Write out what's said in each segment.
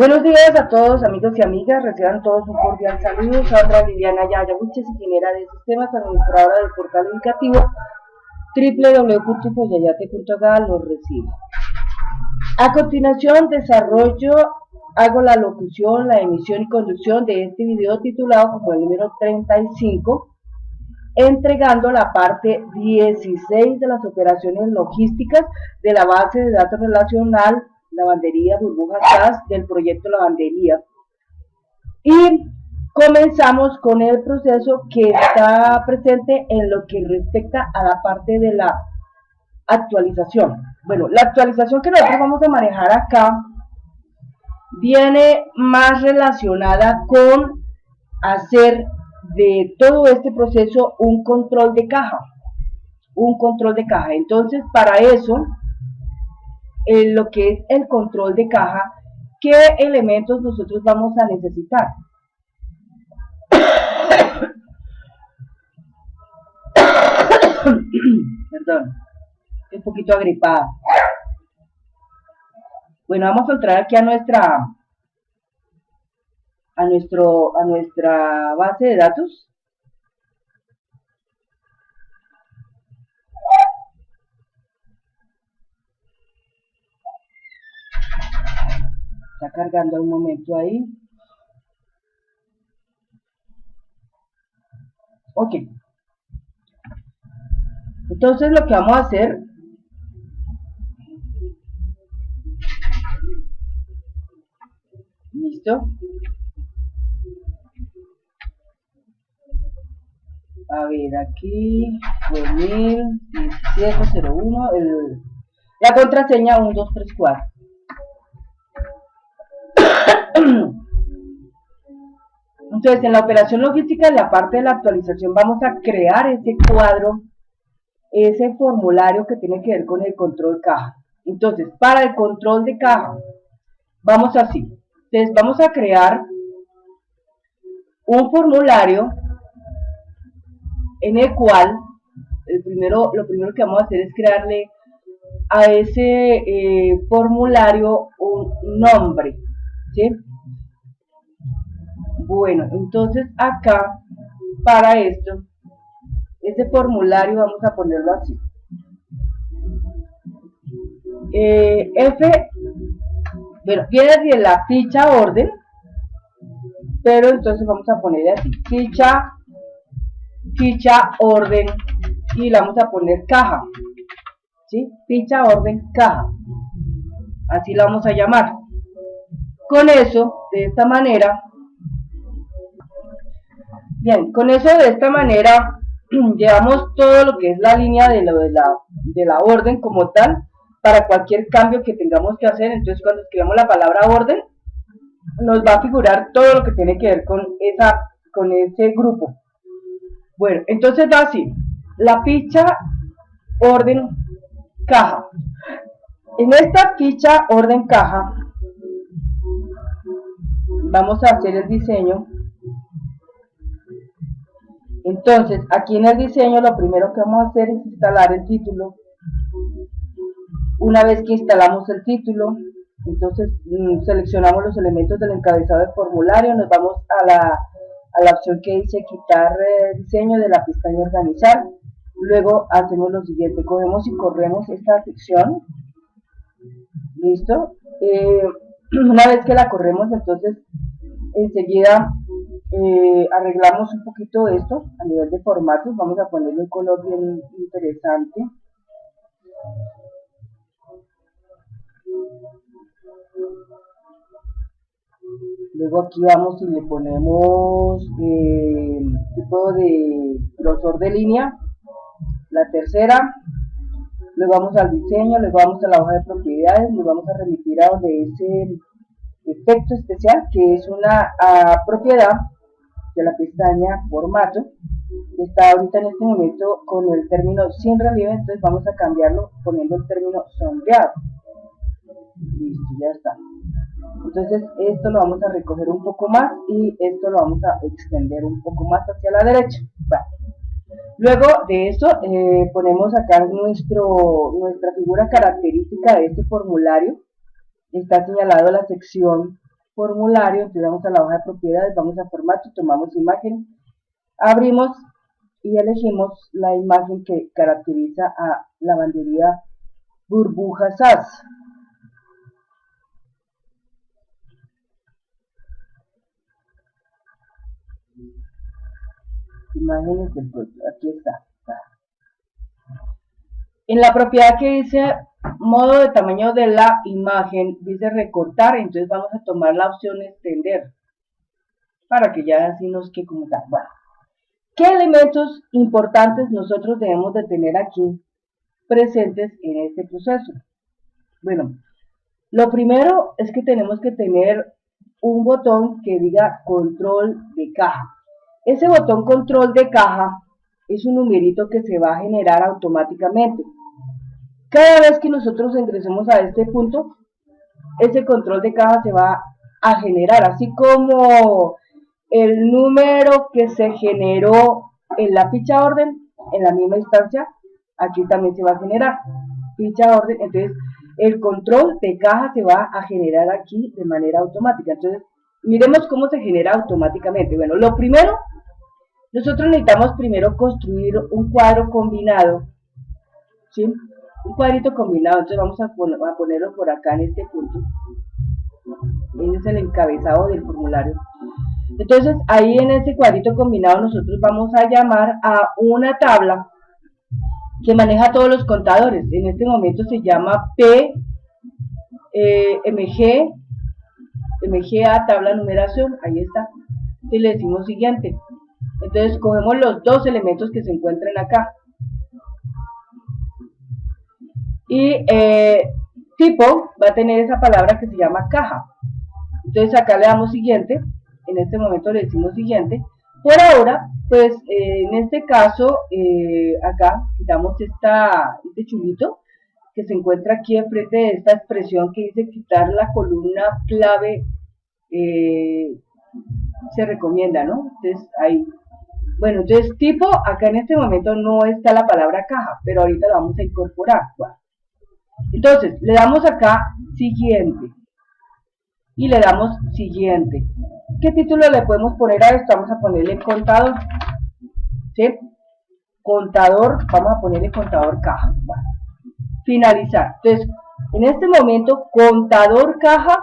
Buenos días a todos, amigos y amigas. Reciban todos un cordial saludo. Sandra Liliana Yaya Buches, ingeniera de sistemas, administradora del portal educativo www.foyayate.ga, los recibe. A continuación, hago la locución, la emisión y conducción de este video titulado como el número 35, entregando la parte 16 de las operaciones logísticas de la base de datos relacional Lavandería Burbujas SAS del proyecto Lavandería. Y comenzamos con el proceso que está presente en lo que respecta a la parte de la actualización. Bueno, la actualización que nosotros vamos a manejar acá viene más relacionada con hacer de todo este proceso un control de caja. Entonces, para eso, en lo que es el control de caja, ¿qué elementos nosotros vamos a necesitar? Perdón, estoy un poquito agripada. Bueno, vamos a entrar aquí a nuestra base de datos. Está cargando un momento ahí. Ok. Entonces lo que vamos a hacer, listo. A ver, aquí 2017-01, la contraseña 1234. Entonces, en la operación logística, en la parte de la actualización, vamos a crear ese cuadro, ese formulario que tiene que ver con el control caja. Entonces, para el control de caja, vamos así. Entonces, vamos a crear un formulario en el cual lo primero que vamos a hacer es crearle a ese formulario un nombre, ¿sí? Bueno, entonces acá, para esto, ese formulario vamos a ponerlo así. Bueno, viene de la ficha orden, pero entonces vamos a poner así, ficha orden, y la vamos a poner caja, ¿sí? Ficha orden caja, así la vamos a llamar. Con eso, de esta manera, bien, con eso de esta manera llevamos todo lo que es la línea de la orden como tal, para cualquier cambio que tengamos que hacer. Entonces, cuando escribamos la palabra orden, nos va a figurar todo lo que tiene que ver con ese grupo. Bueno, entonces va así: la ficha orden caja. En esta ficha orden caja vamos a hacer el diseño. Entonces, aquí en el diseño lo primero que vamos a hacer es instalar el título. Una vez que instalamos el título, entonces seleccionamos los elementos del encabezado del formulario, nos vamos a la opción que dice quitar diseño de la pestaña organizar. Luego hacemos lo siguiente: cogemos y corremos esta sección. Listo. Una vez que la corremos, entonces enseguida arreglamos un poquito esto a nivel de formatos. Vamos a ponerle un color bien interesante. Luego aquí vamos y le ponemos tipo de grosor de línea, la tercera. Luego vamos al diseño, luego vamos a la hoja de propiedades, nos vamos a remitir a donde ese efecto especial, que es una propiedad de la pestaña formato, que está ahorita en este momento con el término sin relieve. Entonces vamos a cambiarlo poniendo el término sombreado. Listo, ya está. Entonces esto lo vamos a recoger un poco más y esto lo vamos a extender un poco más hacia la derecha. Vale. Luego de eso ponemos acá nuestra figura característica de este formulario. Está señalado la sección formulario, entonces vamos a la hoja de propiedades, vamos a formato, tomamos imagen, abrimos y elegimos la imagen que caracteriza a lavandería Burbuja SAS. Imágenes del producto, aquí está. En la propiedad que dice modo de tamaño de la imagen, dice recortar, entonces vamos a tomar la opción extender, para que ya así nos quede como tal. Bueno, ¿qué elementos importantes nosotros debemos de tener aquí presentes en este proceso? Bueno, lo primero es que tenemos que tener un botón que diga control de caja. Ese botón control de caja es un numerito que se va a generar automáticamente. Cada vez que nosotros ingresemos a este punto, ese control de caja se va a generar, así como el número que se generó en la ficha orden, en la misma instancia, aquí también se va a generar ficha orden. Entonces el control de caja se va a generar aquí de manera automática. Entonces miremos cómo se genera automáticamente. Bueno, lo primero, nosotros necesitamos primero construir un cuadro combinado, ¿sí? Un cuadrito combinado. Entonces vamos a ponerlo por acá en este punto. Ese es el encabezado del formulario. Entonces ahí en ese cuadrito combinado nosotros vamos a llamar a una tabla que maneja todos los contadores. En este momento se llama MGA tabla numeración, ahí está. Y le decimos siguiente. Entonces cogemos los dos elementos que se encuentran acá. Y tipo va a tener esa palabra que se llama caja. Entonces acá le damos siguiente. En este momento le decimos siguiente. Por ahora, pues en este caso, acá quitamos este chulito que se encuentra aquí enfrente de esta expresión que dice quitar la columna clave, se recomienda, ¿no? Entonces ahí. Bueno, entonces tipo, acá en este momento no está la palabra caja, pero ahorita la vamos a incorporar. Bueno, entonces le damos acá siguiente y le damos siguiente. ¿Qué título le podemos poner a esto? Vamos a ponerle contador, ¿sí? Contador, vamos a ponerle contador caja. Bueno, finalizar. Entonces, en este momento, contador caja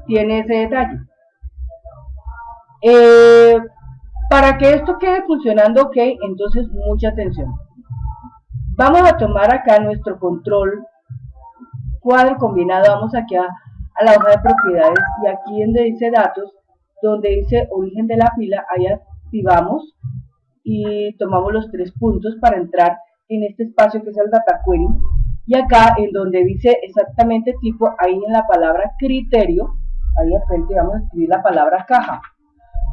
tiene ese detalle. Para que esto quede funcionando, ok, entonces mucha atención. Vamos a tomar acá nuestro control cuadro combinado, vamos aquí a la hoja de propiedades y aquí donde dice datos, donde dice origen de la fila, ahí activamos y tomamos los 3 puntos para entrar en este espacio que es el data query, y acá en donde dice exactamente tipo, ahí en la palabra criterio, ahí al frente vamos a escribir la palabra caja.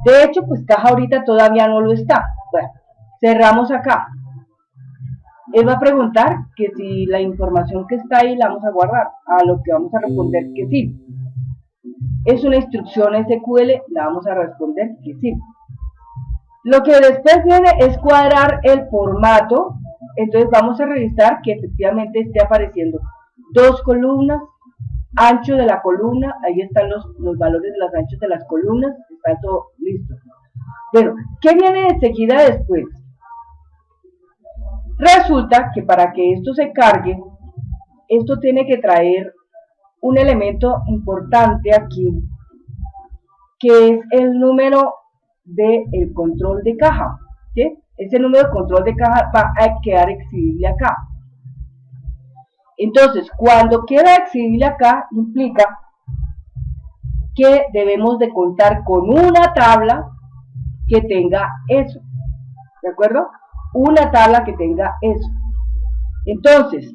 De hecho, pues caja ahorita todavía no lo está. Bueno, cerramos acá. Él va a preguntar que si la información que está ahí la vamos a guardar, a lo que vamos a responder que sí. Es una instrucción SQL, la vamos a responder que sí. Lo que después viene es cuadrar el formato, entonces vamos a revisar que efectivamente esté apareciendo 2 columnas, ancho de la columna, ahí están los valores de los anchos de las columnas, está todo listo. Bueno, ¿qué viene enseguida después? Resulta que para que esto se cargue, esto tiene que traer un elemento importante aquí, que es el número del control de caja, ¿sí? Ese número de control de caja va a quedar exhibible acá. Entonces, cuando queda exhibible acá, implica que debemos de contar con una tabla que tenga eso, ¿de acuerdo? Una tabla que tenga eso. Entonces,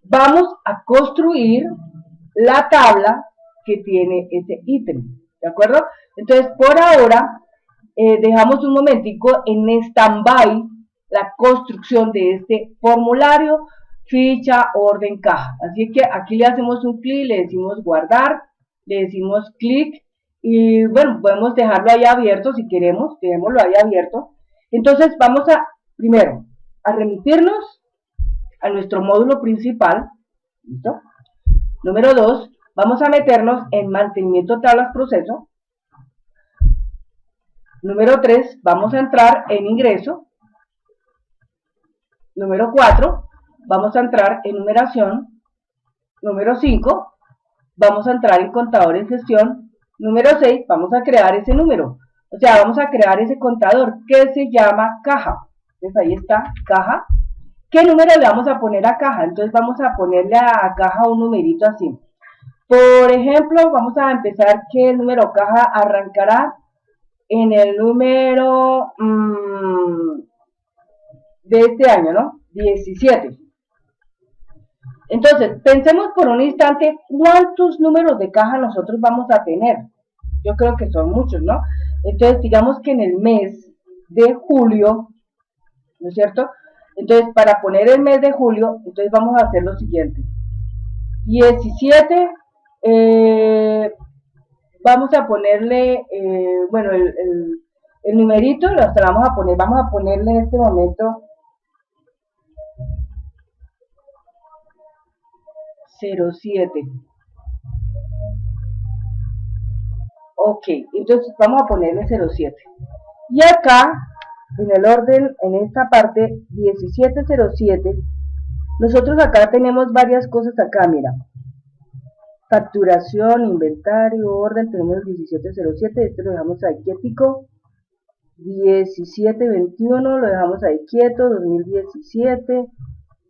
vamos a construir la tabla que tiene ese ítem, ¿de acuerdo? Entonces, por ahora, dejamos un momentico en stand-by la construcción de este formulario, ficha, orden, caja. Así que aquí le hacemos un clic, le decimos guardar, le decimos clic, y bueno, podemos dejarlo ahí abierto si queremos, dejémoslo ahí abierto. Entonces, vamos a primero, a remitirnos a nuestro módulo principal, ¿listo? Número 2, Vamos a meternos en mantenimiento de tablas proceso. Número 3, vamos a entrar en ingreso. Número 4, vamos a entrar en numeración. Número 5, vamos a entrar en contador en gestión. Número 6, vamos a crear ese número. O sea, vamos a crear ese contador que se llama caja. Entonces ahí está, caja. ¿Qué número le vamos a poner a caja? Entonces vamos a ponerle a caja un numerito así. Por ejemplo, vamos a empezar que el número caja arrancará en el número de este año, ¿no? 17. Entonces, pensemos por un instante cuántos números de caja nosotros vamos a tener. Yo creo que son muchos, ¿no? Entonces, digamos que en el mes de julio, ¿no es cierto? Entonces, para poner el mes de julio, entonces vamos a hacer lo siguiente. 17, vamos a ponerle, bueno, el numerito, hasta vamos a ponerle en este momento 07. Ok, entonces vamos a ponerle 07. Y acá, en el orden, en esta parte, 1707, nosotros acá tenemos varias cosas acá, mira. Facturación, inventario, orden, tenemos 1707, este lo dejamos ahí quietico. 1721 lo dejamos ahí quieto, 2017,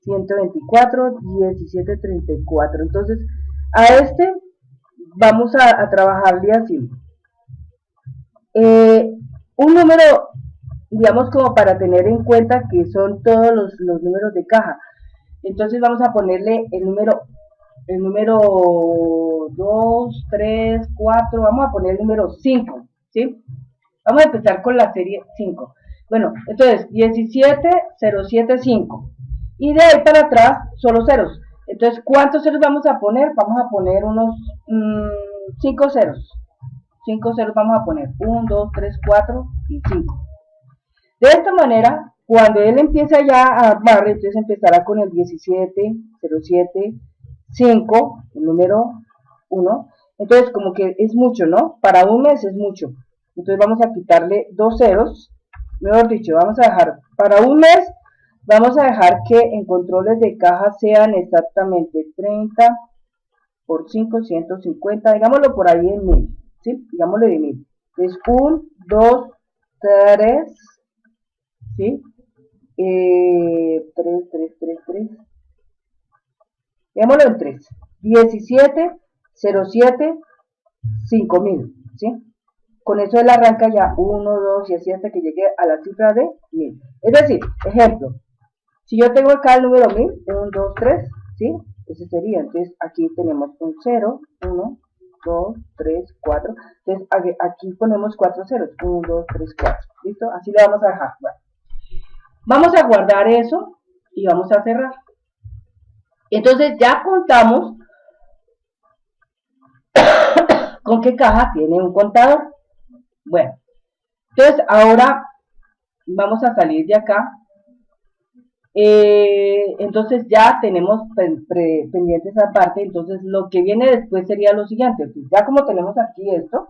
124, 1734. Entonces, a este vamos a trabajarle así. Un número, digamos, como para tener en cuenta que son todos los números de caja. Entonces vamos a ponerle el número 2, 3, 4, vamos a poner el número 5, ¿sí? Vamos a empezar con la serie 5. Bueno, entonces 17075. Y de ahí para atrás, solo ceros. Entonces, ¿cuántos ceros vamos a poner? Vamos a poner unos 5 ceros. 5 ceros vamos a poner. 1, 2, 3, 4 y 5. De esta manera, cuando él empieza ya a armar, entonces empezará con el 1707, 5, el número 1. Entonces, como que es mucho, ¿no? Para un mes es mucho. Entonces vamos a quitarle 2 ceros. Mejor dicho, vamos a dejar para un mes, vamos a dejar que en controles de caja sean exactamente 30 por 5, 150, digámoslo por ahí en 1000, ¿sí? Digámoslo de 1000. Es 1, 2, 3, ¿sí? 3, 3, 3, 3. Digámoslo en 3. 17, 07, 5000, ¿sí? Con eso él arranca ya 1, 2 y así hasta que llegue a la cifra de 1000. Es decir, ejemplo, si yo tengo acá el número 1000, 1, 2, 3, ¿sí? Ese sería, entonces aquí tenemos un 0, 1, 2, 3, 4. Entonces aquí ponemos 4 ceros, 1, 2, 3, 4. ¿Listo? Así le vamos a dejar. Bueno, vamos a guardar eso y vamos a cerrar. Entonces ya contamos con qué caja tiene un contador. Bueno, entonces ahora vamos a salir de acá. Entonces ya tenemos pendiente esa parte. Entonces lo que viene después sería lo siguiente. Pues ya como tenemos aquí esto,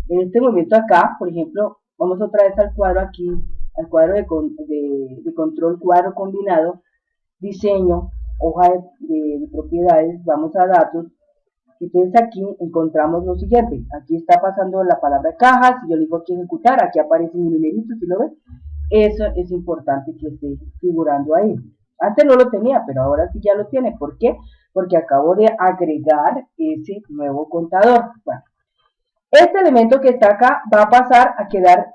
en este momento acá, por ejemplo, vamos otra vez al cuadro aquí, al cuadro de control, cuadro combinado, diseño, hoja de propiedades, vamos a datos. Entonces aquí encontramos lo siguiente. Aquí está pasando la palabra caja. Si yo le digo aquí ejecutar, aquí aparece mi numerito, ¿sí lo ven? Eso es importante que esté figurando ahí. Antes no lo tenía, pero ahora sí ya lo tiene. ¿Por qué? Porque acabo de agregar ese nuevo contador. Bueno, este elemento que está acá va a pasar a quedar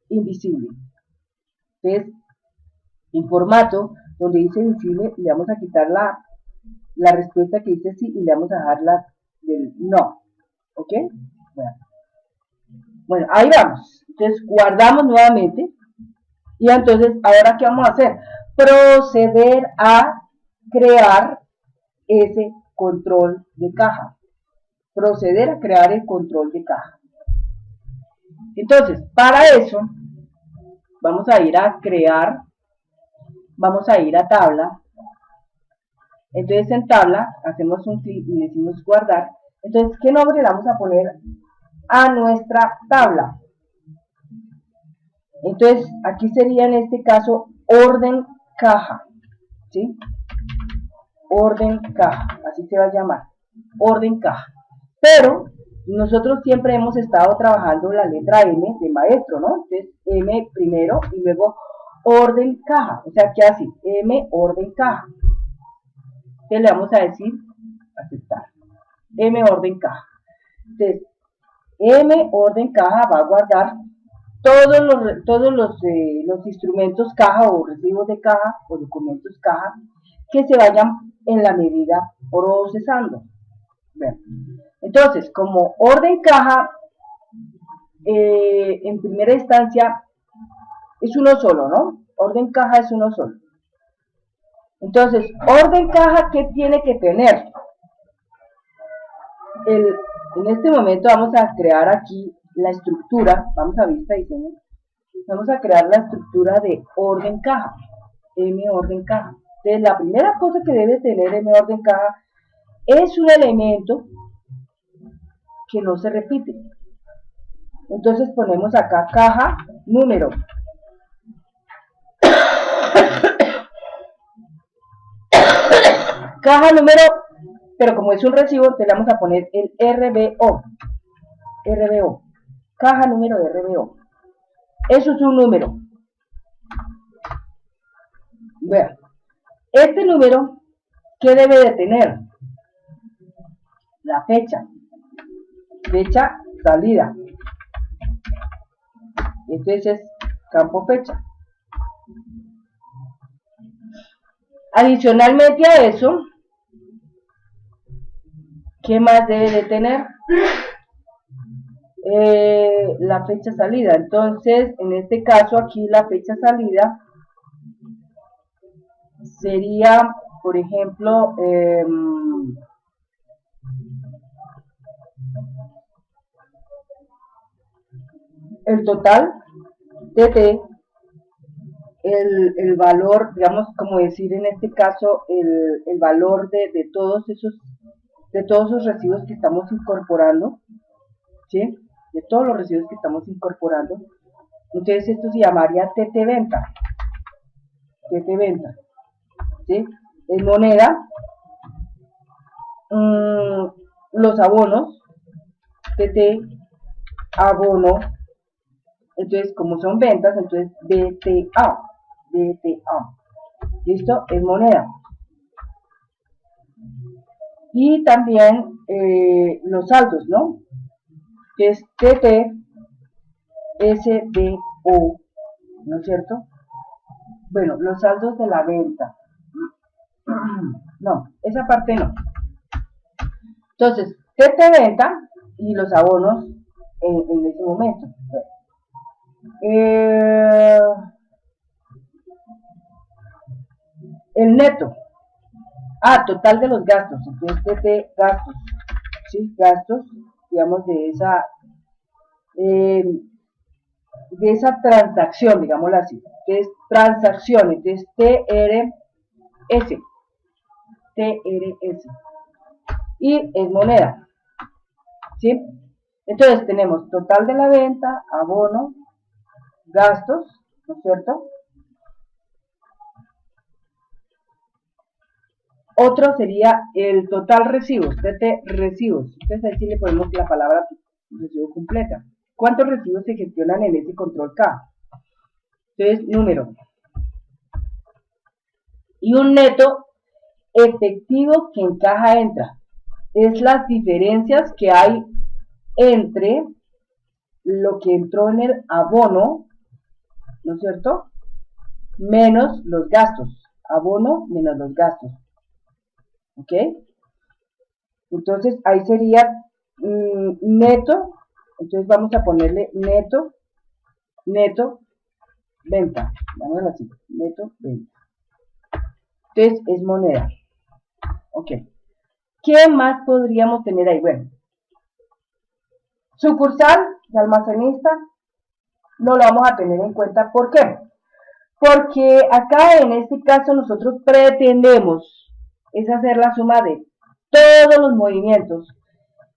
invisible. Entonces, en formato donde dice visible, le vamos a quitar la respuesta que dice sí y le vamos a dejar la del no. ¿Ok? Bueno, ahí vamos. Entonces, guardamos nuevamente. Y entonces, ¿ahora qué vamos a hacer? Proceder a crear ese control de caja. Proceder a crear el control de caja. Entonces, para eso, vamos a ir a crear, vamos a ir a tabla, Entonces en tabla hacemos un clic y decimos guardar. Entonces, ¿qué nombre le vamos a poner a nuestra tabla? Entonces, aquí sería en este caso orden caja, ¿sí? Orden caja, así se va a llamar, orden caja. Pero nosotros siempre hemos estado trabajando la letra M de maestro, ¿no? Entonces, M primero y luego orden caja, o sea que así, M orden caja. Entonces le vamos a decir aceptar, M orden caja. Entonces, M orden caja va a guardar todos los instrumentos caja o recibos de caja o documentos caja que se vayan en la medida procesando. Bien. Entonces, como orden caja, en primera instancia es uno solo, ¿no? Orden caja es uno solo. Entonces, orden caja, ¿qué tiene que tener? En este momento vamos a crear aquí la estructura, vamos a vista diseño, vamos a crear la estructura de orden caja, M orden caja. Entonces, la primera cosa que debe tener M orden caja es un elemento que no se repite. Entonces ponemos acá caja número. Caja número, pero como es un recibo, te le vamos a poner el RBO. RBO. Caja número de RBO. Eso es un número. Vean. Este número, ¿qué debe de tener? La fecha. Fecha salida. Entonces es campo fecha. Adicionalmente a eso, ¿qué más debe de tener? La fecha salida. Entonces, en este caso aquí la fecha salida sería, por ejemplo, el total TT, el valor, digamos, como decir en este caso, el valor de todos esos recibos que estamos incorporando, ¿sí? De todos los recibos que estamos incorporando. Entonces esto se llamaría TT venta. TT venta, ¿sí? Es moneda. Los abonos, TT abono. Entonces, como son ventas, entonces BTA. ¿Listo? Es moneda. Y también los saldos, ¿no? Que es TT SDO, ¿no es cierto? Bueno, los saldos de la venta. No, esa parte no. Entonces, TT venta y los abonos en ese momento. El neto. Total de los gastos. Entonces, TT gastos. ¿Sí? Gastos, digamos, de esa transacción, digámoslo así. Que es transacción. Entonces, TRS. TRS. Y es moneda. ¿Sí? Entonces, tenemos total de la venta, abono, gastos, ¿no es cierto? Otro sería el total recibos, TT recibos. Entonces ahí sí le ponemos la palabra recibo completa. ¿Cuántos recibos se gestionan en ese control K? Entonces, número. Y un neto efectivo que en caja entra. Es las diferencias que hay entre lo que entró en el abono, ¿no es cierto? Menos los gastos. Abono menos los gastos. ¿Ok? Entonces ahí sería neto. Entonces vamos a ponerle neto venta. Vamos a decir neto venta. Entonces es moneda. Ok. ¿Qué más podríamos tener ahí? Bueno, sucursal de almacenista no lo vamos a tener en cuenta. ¿Por qué? Porque acá en este caso nosotros pretendemos es hacer la suma de todos los movimientos.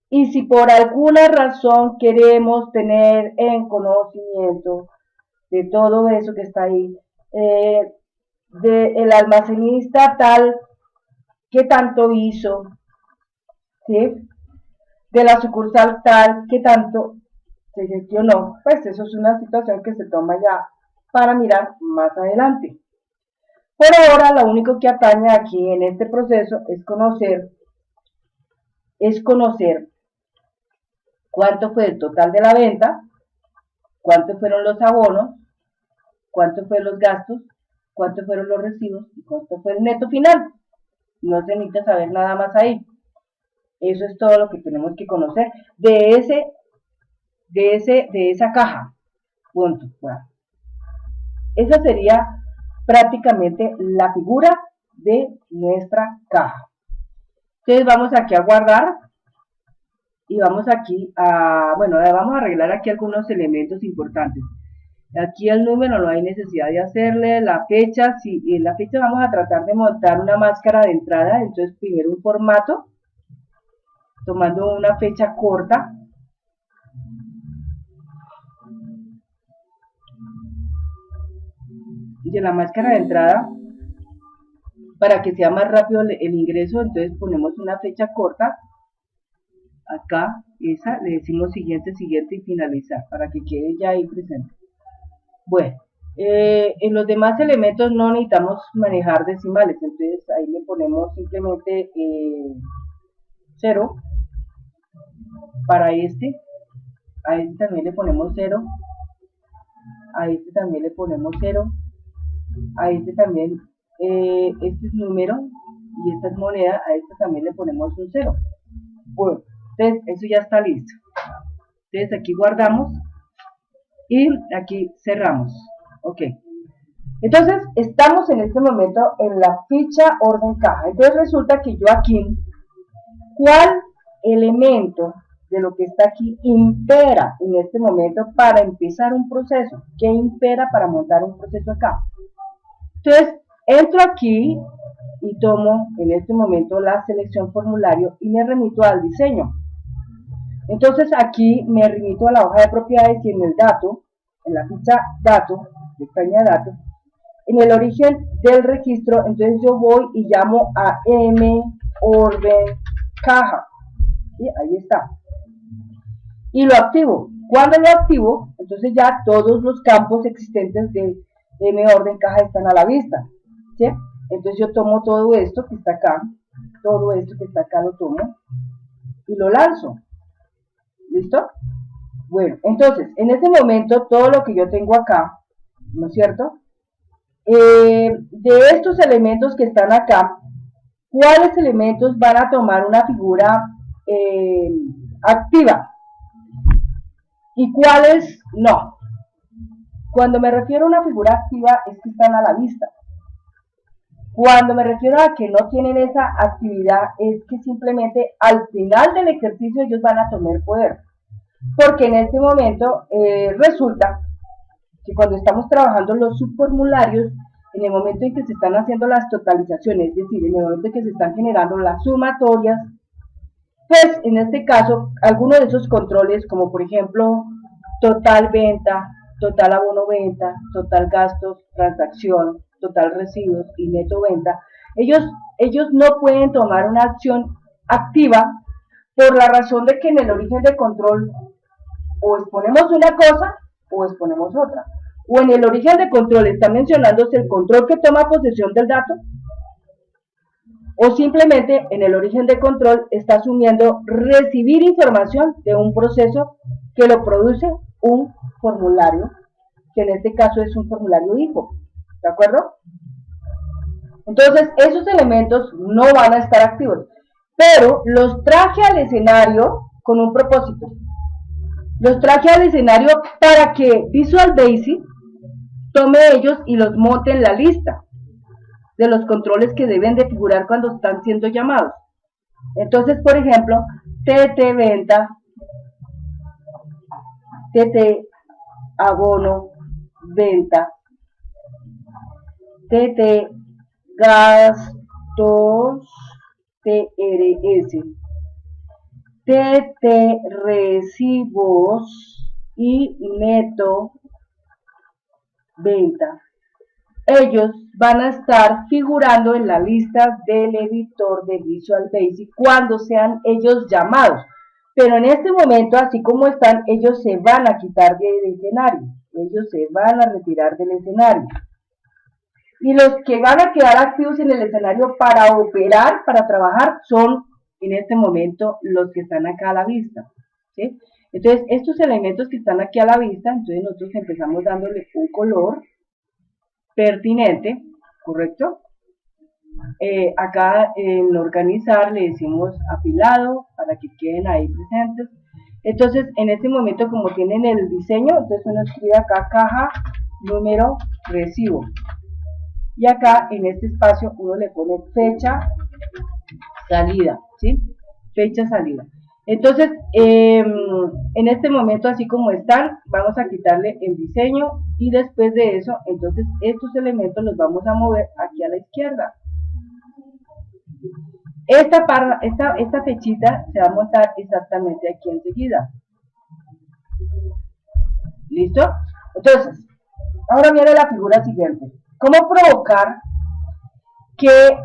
Y si por alguna razón queremos tener en conocimiento de todo eso que está ahí, del almacenista tal, qué tanto hizo, ¿sí? De la sucursal tal, qué tanto se gestionó, pues eso es una situación que se toma ya para mirar más adelante. Por ahora, lo único que atañe aquí en este proceso es conocer cuánto fue el total de la venta, cuántos fueron los abonos, cuántos fueron los gastos, cuántos fueron los recibos y cuánto fue el neto final. No se necesita saber nada más ahí. Eso es todo lo que tenemos que conocer de esa caja. Punto. Bueno, esa sería prácticamente la figura de nuestra caja. Entonces vamos aquí a guardar y vamos aquí vamos a arreglar aquí algunos elementos importantes. Aquí el número no hay necesidad de hacerle, la fecha, sí, en la fecha vamos a tratar de montar una máscara de entrada, entonces primero un formato, tomando una fecha corta. De la máscara de entrada, para que sea más rápido el ingreso, entonces ponemos una fecha corta, acá, esa, le decimos siguiente, siguiente y finalizar, para que quede ya ahí presente. Bueno, en los demás elementos no necesitamos manejar decimales, entonces ahí le ponemos simplemente 0, para este, a este también le ponemos 0, a este también le ponemos 0, a este también, este es número y esta es moneda, a este también le ponemos un 0. Bueno, entonces eso ya está listo. Entonces aquí guardamos y aquí cerramos. Ok. Entonces estamos en este momento en la ficha orden caja. Entonces resulta que yo aquí, ¿cuál elemento de lo que está aquí impera en este momento para empezar un proceso? ¿Qué impera para montar un proceso acá? Entonces entro aquí y tomo en este momento la selección formulario y me remito al diseño. Entonces aquí me remito a la hoja de propiedades y en el dato, en la ficha dato, pestaña dato, en el origen del registro, entonces yo voy y llamo a M orden caja. ¿Sí? Ahí está. Y lo activo. Cuando lo activo, entonces ya todos los campos existentes de M orden caja están a la vista. ¿Sí? Entonces yo tomo todo esto que está acá, todo esto que está acá lo tomo y lo lanzo. ¿Listo? Bueno, entonces, en este momento, todo lo que yo tengo acá, ¿no es cierto? De estos elementos que están acá, ¿cuáles elementos van a tomar una figura activa? ¿Y cuáles no? Cuando me refiero a una figura activa, es que están a la vista. Cuando me refiero a que no tienen esa actividad, es que simplemente al final del ejercicio ellos van a tomar poder. Porque en este momento resulta que cuando estamos trabajando los subformularios, en el momento en que se están haciendo las totalizaciones, es decir, en el momento en que se están generando las sumatorias, pues en este caso, algunos de esos controles, como por ejemplo, total venta, total abono venta, total gastos, transacción, total residuos y neto venta, ellos no pueden tomar una acción activa por la razón de que en el origen de control o exponemos una cosa o exponemos otra. O en el origen de control está mencionándose el control que toma posesión del dato, o simplemente en el origen de control está asumiendo recibir información de un proceso que lo produce un formulario, que en este caso es un formulario hijo. ¿De acuerdo? Entonces, esos elementos no van a estar activos, pero los traje al escenario con un propósito. Los traje al escenario para que Visual Basic tome ellos y los monte en la lista de los controles que deben de figurar cuando están siendo llamados. Entonces, por ejemplo, TT venta, TT abono venta, TT gastos TRS, TT recibos y neto venta. Ellos van a estar figurando en la lista del editor de Visual Basic cuando sean ellos llamados. Pero en este momento, así como están, ellos se van a quitar del escenario. Ellos se van a retirar del escenario. Y los que van a quedar activos en el escenario para operar, para trabajar, son en este momento los que están acá a la vista, ¿sí? Entonces, estos elementos que están aquí a la vista, entonces nosotros empezamos dándole un color pertinente, ¿correcto? Acá en organizar le decimos apilado para que queden ahí presentes. Entonces, en este momento, como tienen el diseño, entonces uno escribe acá caja, número, recibo. Y acá en este espacio uno le pone fecha, salida, ¿sí? Fecha, salida. Entonces, en este momento, así como están, vamos a quitarle el diseño y después de eso, entonces estos elementos los vamos a mover aquí a la izquierda. Esta fechita se va a montar exactamente aquí enseguida. ¿Listo? Entonces, ahora viene la figura siguiente. ¿Cómo provocar que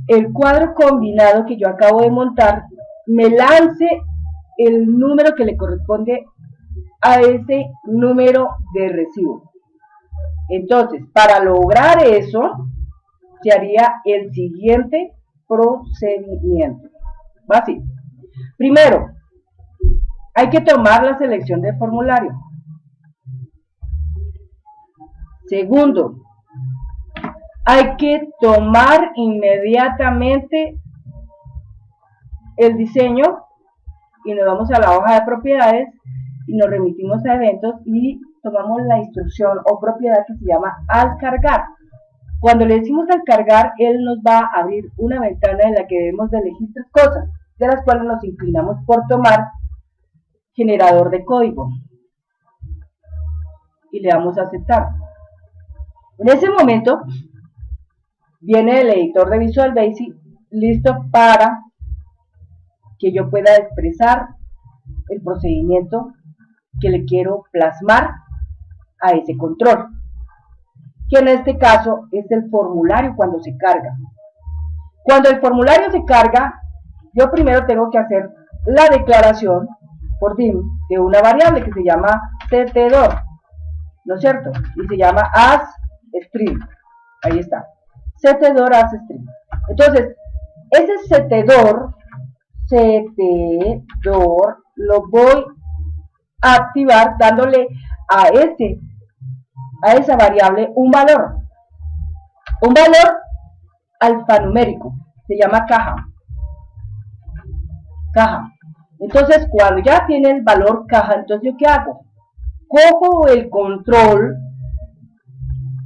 el cuadro combinado que yo acabo de montar me lance el número que le corresponde a ese número de recibo? Entonces, para lograr eso, se haría el siguiente procedimiento. Va así. Primero, hay que tomar la selección del formulario. Segundo, hay que tomar inmediatamente el diseño y nos vamos a la hoja de propiedades y nos remitimos a eventos y tomamos la instrucción o propiedad que se llama al cargar. Cuando le decimos al cargar, él nos va a abrir una ventana en la que debemos de elegir tres cosas, de las cuales nos inclinamos por tomar generador de código y le damos a aceptar. En ese momento viene el editor de Visual Basic listo para que yo pueda expresar el procedimiento que le quiero plasmar a ese control, que en este caso es el formulario cuando se carga. Cuando el formulario se carga, yo primero tengo que hacer la declaración por dim de una variable que se llama ctDor, ¿no es cierto? Y se llama asString. Ahí está. ctDor asString. Entonces, ese ctDor lo voy a activar dándole a esa variable un valor alfanumérico, se llama caja. Entonces, cuando ya tiene el valor caja, entonces ¿yo qué hago? Cojo el control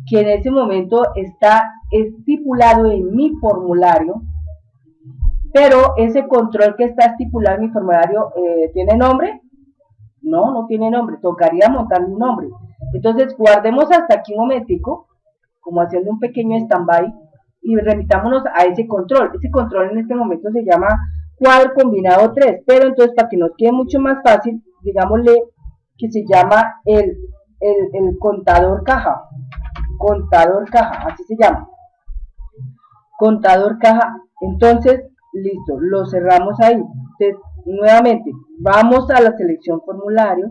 que en ese momento está estipulado en mi formulario, pero ese control que está estipulado en mi formulario, ¿tiene nombre? No tiene nombre, tocaría montarle un nombre. Entonces guardemos hasta aquí un momentico, como haciendo un pequeño stand-by, y remitámonos a ese control. Ese control en este momento se llama cuadro combinado 3, pero entonces para que nos quede mucho más fácil, digámosle que se llama el contador caja, así se llama, contador caja. Entonces, listo, lo cerramos ahí. Entonces, nuevamente, vamos a la selección formulario,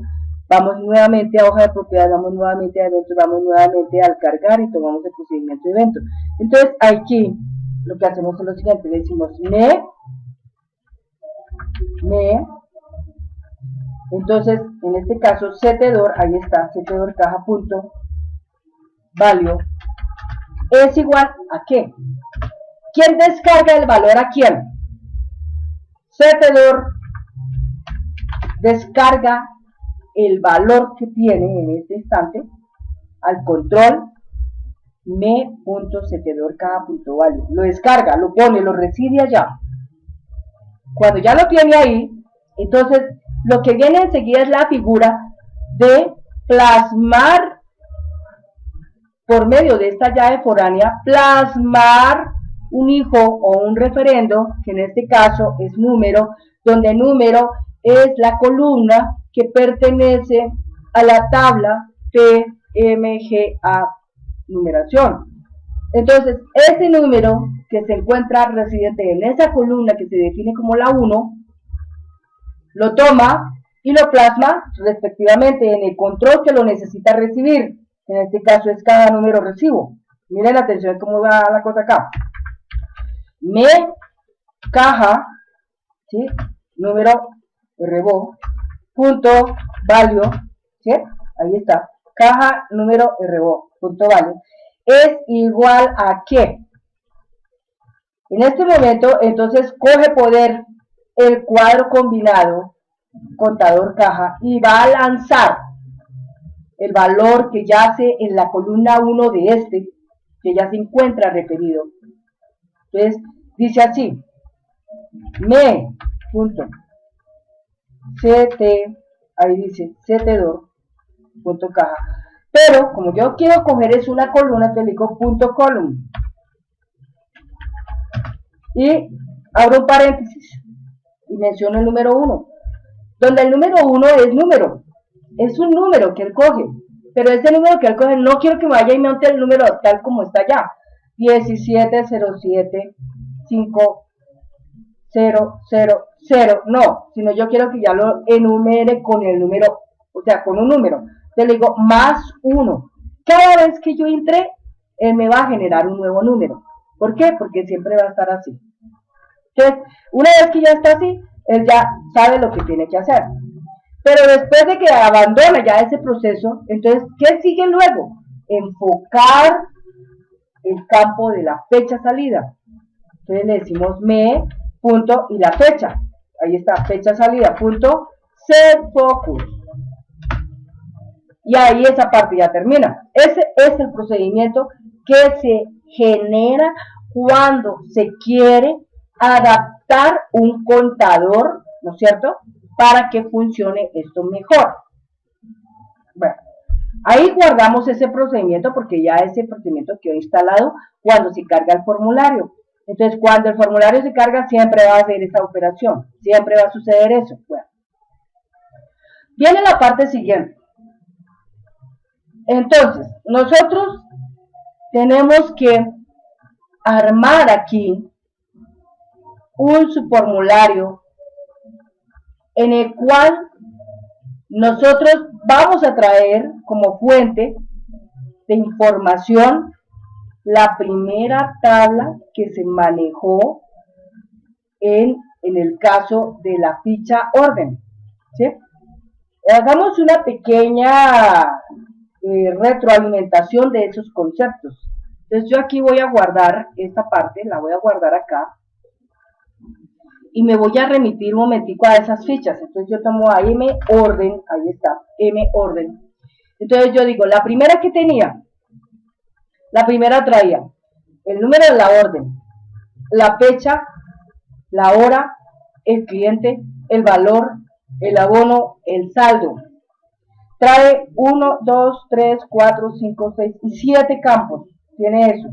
vamos nuevamente a hoja de propiedades, vamos nuevamente a eventos, vamos nuevamente al cargar y tomamos el procedimiento de eventos. Entonces, aquí lo que hacemos es lo siguiente, le decimos entonces, en este caso, ctDor, ahí está, ctDor caja punto value es igual a ¿qué? ¿Quién descarga el valor a quién? ctDor descarga el valor que tiene en este instante al control me.ctDor caja.value. Lo descarga, lo pone, lo recibe allá. Cuando ya lo tiene ahí, entonces lo que viene enseguida es la figura de plasmar por medio de esta llave foránea, plasmar un hijo o un referendo, que en este caso es número, donde número es la columna que pertenece a la tabla PMGA numeración. Entonces, ese número que se encuentra residente en esa columna que se define como la 1, lo toma y lo plasma respectivamente en el control que lo necesita recibir. En este caso es cada número recibo. Miren la atención cómo va la cosa acá. Me, caja, ¿sí? Número RBO, punto value, ¿sí? Ahí está. Caja número RBO, punto value, es igual a ¿qué? En este momento, entonces, coge poder el cuadro combinado, contador caja, y va a lanzar el valor que yace en la columna 1 de este, que ya se encuentra referido. Entonces, dice así, me, punto, ct, ahí dice, ct2, punto caja. Pero, como yo quiero coger es una columna, te digo punto column. Y abro un paréntesis y menciono el número 1, donde el número 1 es número, es un número que él coge, pero ese número que él coge no quiero que vaya y monte el número tal como está allá, 17075000, no, sino yo quiero que ya lo enumere con el número, o sea, con un número. Entonces le digo más 1, cada vez que yo entre, él me va a generar un nuevo número. ¿Por qué? Porque siempre va a estar así. Entonces, una vez que ya está así, él ya sabe lo que tiene que hacer. Pero después de que abandona ya ese proceso, entonces, ¿qué sigue luego? Enfocar el campo de la fecha salida. Entonces le decimos me, punto, y la fecha. Ahí está, fecha salida, punto, set focus. Y ahí esa parte ya termina. Ese es el procedimiento que se genera cuando se quiere adaptar un contador, ¿no es cierto?, para que funcione esto mejor. Bueno, ahí guardamos ese procedimiento porque ya ese procedimiento quedó instalado cuando se carga el formulario. Entonces, cuando el formulario se carga, siempre va a hacer esa operación, siempre va a suceder eso. Bueno, viene la parte siguiente. Entonces, nosotros tenemos que armar aquí un subformulario en el cual nosotros vamos a traer como fuente de información la primera tabla que se manejó en el caso de la ficha orden, ¿sí? Hagamos una pequeña retroalimentación de esos conceptos. Entonces yo aquí voy a guardar esta parte, la voy a guardar acá, y me voy a remitir un momentico a esas fichas. Entonces yo tomo a M orden, ahí está, M orden. Entonces yo digo, la primera que tenía, la primera traía el número de la orden, la fecha, la hora, el cliente, el valor, el abono, el saldo. Trae 1, 2, 3, 4, 5, 6 y 7 campos. Tiene eso.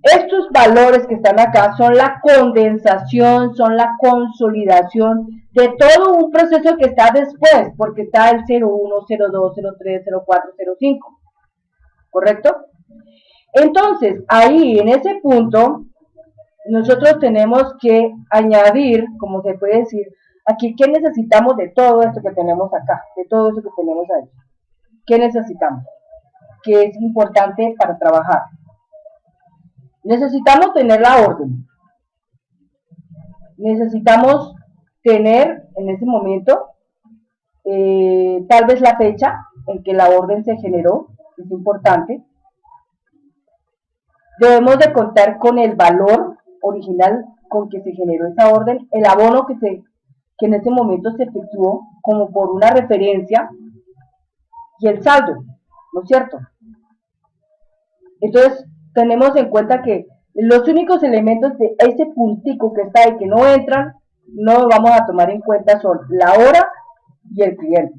Estos valores que están acá son la condensación, son la consolidación de todo un proceso que está después, porque está el 01, 02, 03, 04, 05. ¿Correcto? Entonces, ahí en ese punto, nosotros tenemos que añadir, como se puede decir, aquí, ¿qué necesitamos de todo esto que tenemos acá? De todo eso que tenemos ahí. ¿Qué necesitamos? ¿Qué es importante para trabajar? Necesitamos tener la orden. Necesitamos tener en ese momento tal vez la fecha en que la orden se generó, es importante. Debemos de contar con el valor original con que se generó esa orden, el abono que en ese momento se efectuó como por una referencia y el saldo, ¿no es cierto? Entonces tenemos en cuenta que los únicos elementos de ese puntico que está ahí que no entran, no vamos a tomar en cuenta son la hora y el cliente,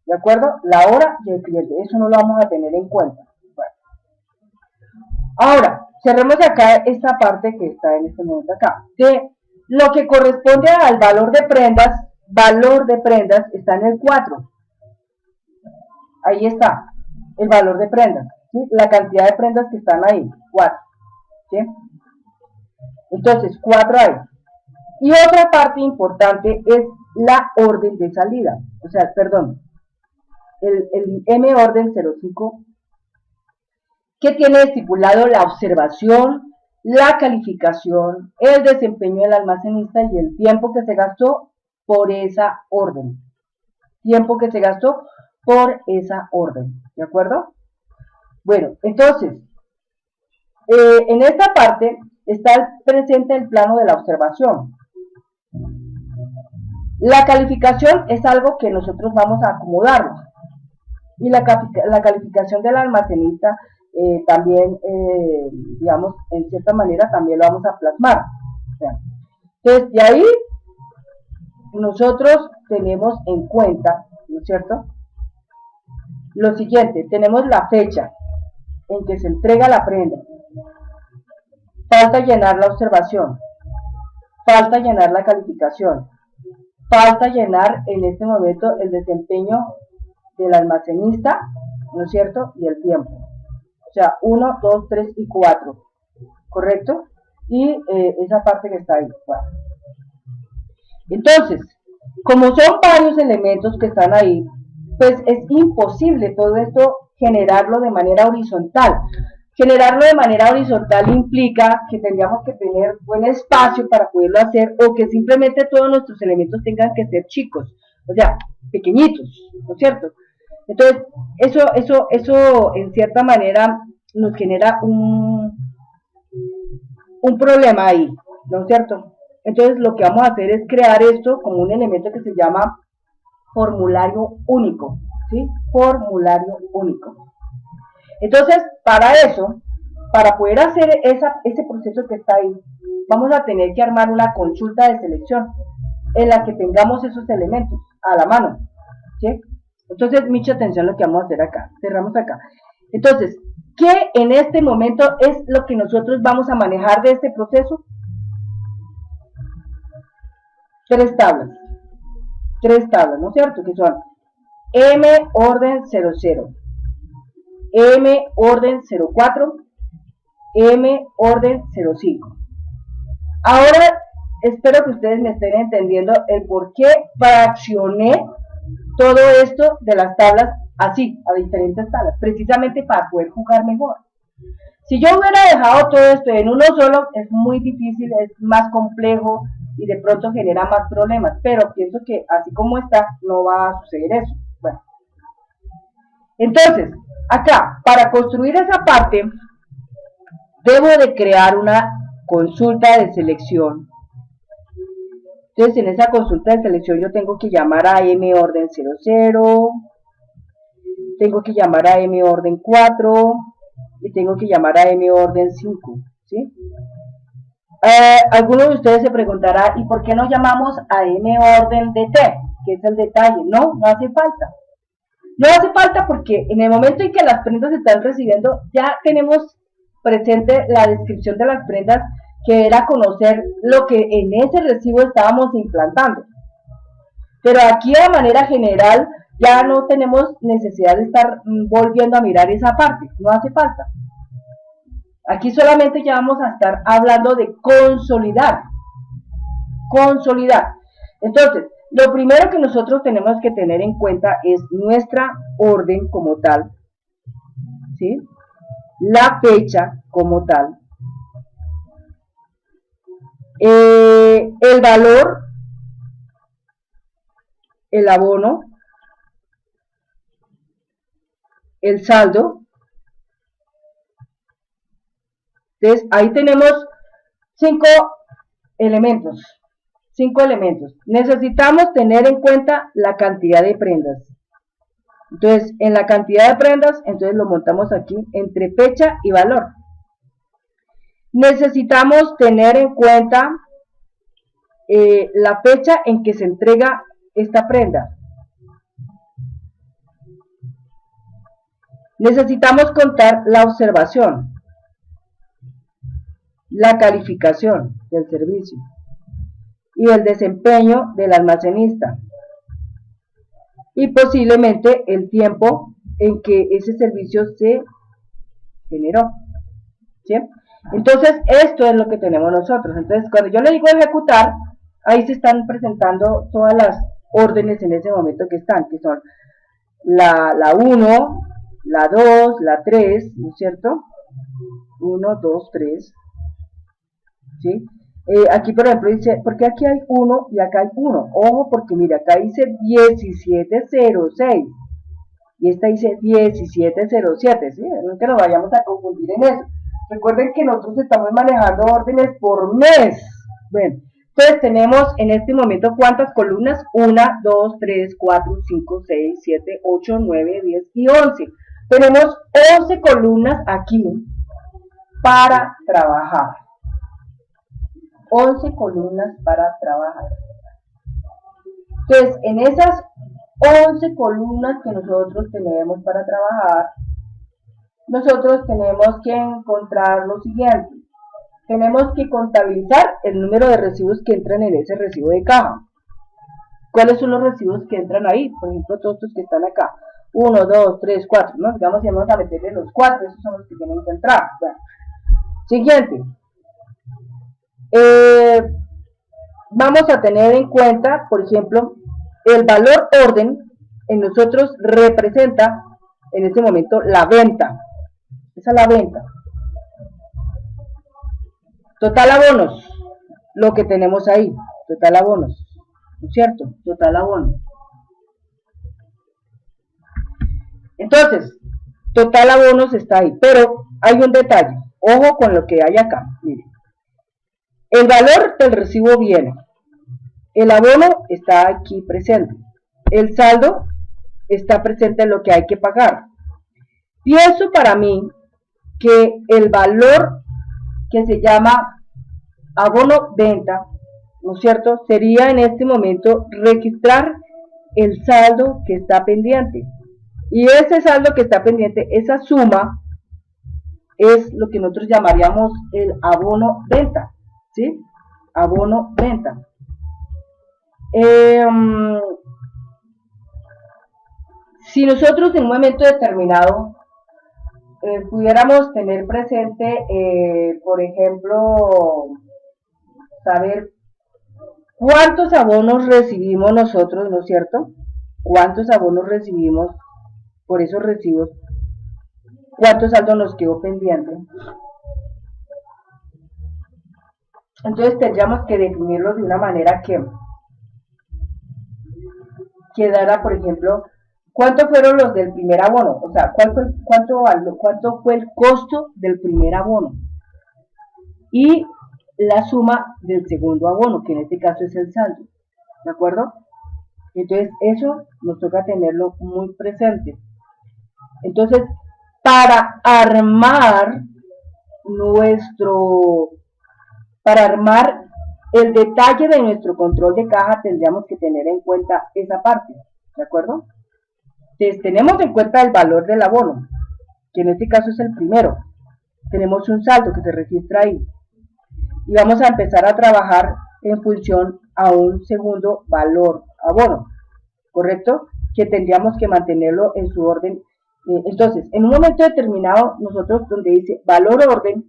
¿de acuerdo? La hora y el cliente, eso no lo vamos a tener en cuenta. Bueno. Ahora, cerremos acá esta parte que está en este momento acá. De lo que corresponde al valor de prendas está en el 4. Ahí está, el valor de prendas, ¿sí? La cantidad de prendas que están ahí, 4, ¿sí? Entonces, 4 hay. Y otra parte importante es la orden de salida, o sea, perdón, el M orden 05, que tiene estipulado la observación, la calificación, el desempeño del almacenista y el tiempo que se gastó por esa orden. Tiempo que se gastó por esa orden, ¿de acuerdo? Bueno, entonces, en esta parte está presente el plano de la observación. La calificación es algo que nosotros vamos a acomodarlo. Y la calificación del almacenista también, digamos, en cierta manera también lo vamos a plasmar. O sea, entonces, de ahí nosotros tenemos en cuenta, ¿no es cierto? Lo siguiente, tenemos la fecha en que se entrega la prenda. Falta llenar la observación. Falta llenar la calificación. Falta llenar en este momento el desempeño del almacenista, ¿no es cierto? Y el tiempo. O sea, 1, 2, 3 y 4. ¿Correcto? Y esa parte que está ahí. Bueno. Entonces, como son varios elementos que están ahí, pues es imposible todo esto generarlo de manera horizontal. Generarlo de manera horizontal implica que tendríamos que tener buen espacio para poderlo hacer, o que simplemente todos nuestros elementos tengan que ser chicos, o sea, pequeñitos, ¿no es cierto? Entonces, eso en cierta manera nos genera un problema ahí, ¿no es cierto? Entonces, lo que vamos a hacer es crear esto como un elemento que se llama formulario único, ¿sí? Formulario único. Entonces, para eso, para poder hacer ese proceso que está ahí, vamos a tener que armar una consulta de selección en la que tengamos esos elementos a la mano, ¿sí? Entonces, mucha atención a lo que vamos a hacer acá. Cerramos acá. Entonces, ¿qué en este momento es lo que nosotros vamos a manejar de este proceso? 3 tablas. 3 tablas, ¿no es cierto? Que son M orden 00, M orden 04, M orden 05. Ahora espero que ustedes me estén entendiendo el por qué fraccioné todo esto de las tablas así, a diferentes tablas, precisamente para poder jugar mejor. Si yo hubiera dejado todo esto en uno solo, es muy difícil, es más complejo y de pronto genera más problemas, pero pienso que así como está, no va a suceder eso. Bueno, entonces, acá, para construir esa parte, debo de crear una consulta de selección. Entonces, en esa consulta de selección yo tengo que llamar a M orden 00, tengo que llamar a M orden 4 y tengo que llamar a M orden 5, ¿sí? Alguno de ustedes se preguntará, ¿y por qué no llamamos a M orden DT? Que es el detalle. No, no hace falta. No hace falta porque en el momento en que las prendas se están recibiendo, ya tenemos presente la descripción de las prendas, que era conocer lo que en ese recibo estábamos implantando. Pero aquí de manera general ya no tenemos necesidad de estar volviendo a mirar esa parte, no hace falta. Aquí solamente ya vamos a estar hablando de consolidar. Consolidar. Entonces, lo primero que nosotros tenemos que tener en cuenta es nuestra orden como tal, ¿sí? La fecha como tal, el valor, el abono, el saldo. Entonces, ahí tenemos 5 elementos. 5 elementos. Necesitamos tener en cuenta la cantidad de prendas. Entonces, en la cantidad de prendas, entonces lo montamos aquí entre fecha y valor. Necesitamos tener en cuenta la fecha en que se entrega esta prenda. Necesitamos contar la observación. la calificación del servicio y el desempeño del almacenista y posiblemente el tiempo en que ese servicio se generó, ¿sí? Entonces esto es lo que tenemos nosotros. Entonces cuando yo le digo ejecutar, ahí se están presentando todas las órdenes en ese momento que están, que son la 1, la 2, la 3, ¿no es cierto? 1, 2, 3, ¿sí? Aquí por ejemplo dice, porque aquí hay 1 y acá hay 1, ojo porque mira, acá dice 1706 y esta dice 1707, ¿sí? No que nos vayamos a confundir en eso. Recuerden que nosotros estamos manejando órdenes por mes. Bueno, entonces tenemos en este momento ¿cuántas columnas? 1, 2, 3, 4, 5, 6, 7, 8, 9, 10 y 11. Tenemos 11 columnas aquí para trabajar. 11 columnas para trabajar. Entonces, en esas 11 columnas que nosotros tenemos para trabajar, nosotros tenemos que encontrar lo siguiente. Tenemos que contabilizar el número de recibos que entran en ese recibo de caja. ¿Cuáles son los recibos que entran ahí? Por ejemplo, todos estos que están acá. 1, 2, 3, 4, ¿no? Digamos que vamos a meterle los 4, esos son los que tienen que entrar. Bueno. Siguiente. Vamos a tener en cuenta, por ejemplo, el valor orden en nosotros representa en este momento la venta. Esa es la venta. Total abonos, lo que tenemos ahí, total abonos, ¿no es cierto? Total abonos. Entonces, total abonos está ahí, pero hay un detalle, ojo con lo que hay acá, miren. El valor del recibo viene, el abono está aquí presente, el saldo está presente en lo que hay que pagar. Pienso para mí que el valor que se llama abono venta, ¿no es cierto?, sería en este momento registrar el saldo que está pendiente. Y ese saldo que está pendiente, esa suma, es lo que nosotros llamaríamos el abono venta, ¿sí? Abono venta. Si nosotros en un momento determinado pudiéramos tener presente, por ejemplo, saber cuántos abonos recibimos nosotros, ¿no es cierto? ¿Cuántos abonos recibimos por esos recibos? ¿Cuánto saldo nos quedó pendiente? Entonces tendríamos que definirlo de una manera que quedara, por ejemplo, ¿cuántos fueron los del primer abono? O sea, ¿cuánto fue el costo del primer abono? Y la suma del segundo abono, que en este caso es el saldo, ¿de acuerdo? Entonces eso nos toca tenerlo muy presente. Entonces, para armar el detalle de nuestro control de caja, tendríamos que tener en cuenta esa parte, ¿de acuerdo? Entonces, tenemos en cuenta el valor del abono, que en este caso es el primero. Tenemos un saldo que se registra ahí. Y vamos a empezar a trabajar en función a un segundo valor abono, ¿correcto? Que tendríamos que mantenerlo en su orden. Entonces, en un momento determinado, nosotros donde dice valor orden,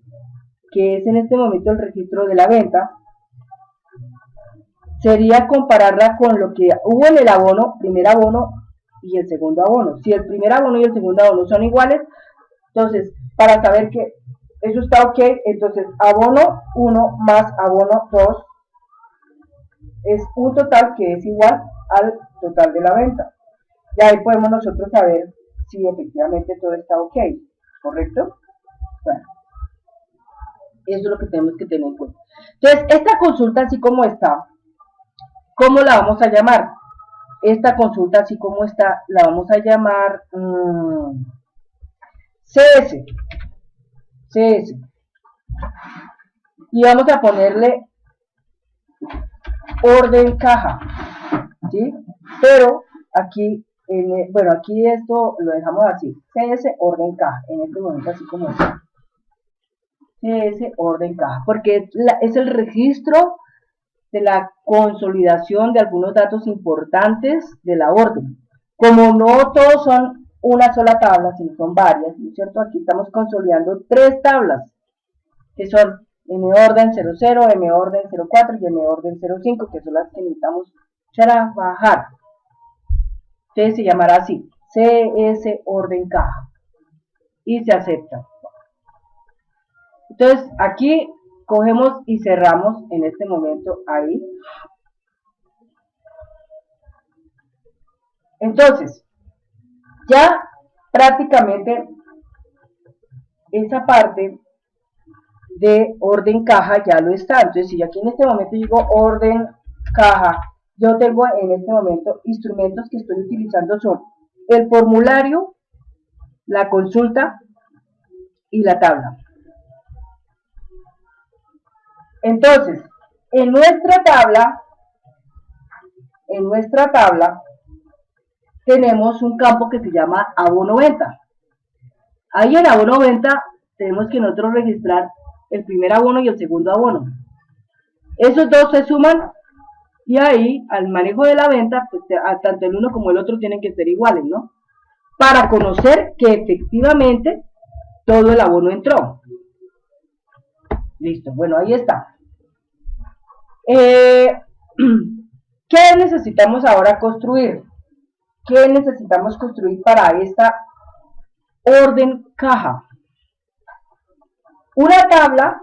que es en este momento el registro de la venta, sería compararla con lo que hubo en el abono, primer abono y el segundo abono. Si el primer abono y el segundo abono son iguales, entonces, para saber que eso está ok, entonces abono 1 más abono 2 es un total que es igual al total de la venta. Y ahí podemos nosotros saber si efectivamente todo está ok, ¿correcto? Bueno, eso es lo que tenemos que tener en cuenta. Entonces, esta consulta así como está, ¿cómo la vamos a llamar? Esta consulta así como está, la vamos a llamar CS. Y vamos a ponerle orden caja, ¿sí? Pero aquí, bueno, aquí esto lo dejamos así, CS orden caja, en este momento así como está, CS orden caja, porque es el registro de la consolidación de algunos datos importantes de la orden. Como no todos son una sola tabla, sino son varias, ¿no es cierto? Aquí estamos consolidando 3 tablas, que son M orden 00, M orden 04 y M orden 05, que son las que necesitamos trabajar. Entonces se llamará así, CS orden caja, y se acepta. Entonces aquí cogemos y cerramos en este momento ahí. Entonces, ya prácticamente esa parte de orden caja ya lo está. Entonces, si yo aquí en este momento digo orden caja, yo tengo en este momento instrumentos que estoy utilizando son el formulario, la consulta y la tabla. Entonces, en nuestra tabla tenemos un campo que se llama abono venta. Ahí en abono venta tenemos que nosotros registrar el primer abono y el segundo abono. Esos dos se suman y ahí al manejo de la venta, pues tanto el uno como el otro tienen que ser iguales, ¿no? Para conocer que efectivamente todo el abono entró. Listo, bueno, ahí está. ¿Qué necesitamos ahora construir? ¿Qué necesitamos construir para esta orden caja? Una tabla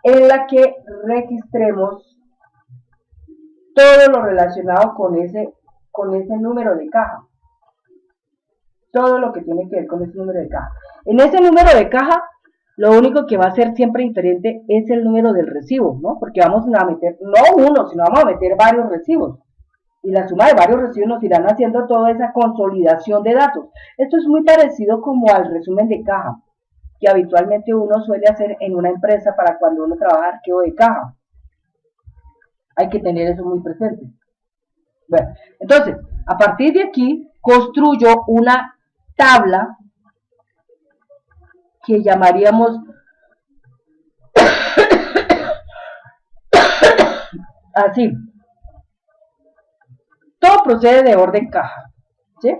en la que registremos todo lo relacionado con ese número de caja. Todo lo que tiene que ver con ese número de caja. En ese número de caja, lo único que va a ser siempre diferente es el número del recibo, ¿no? Porque vamos a meter, no uno, sino vamos a meter varios recibos. Y la suma de varios recibos nos irán haciendo toda esa consolidación de datos. Esto es muy parecido como al resumen de caja, que habitualmente uno suele hacer en una empresa para cuando uno trabaja archivo de caja. Hay que tener eso muy presente. Bueno, entonces, a partir de aquí, construyo una tabla que llamaríamos así. Todo procede de orden caja, ¿sí?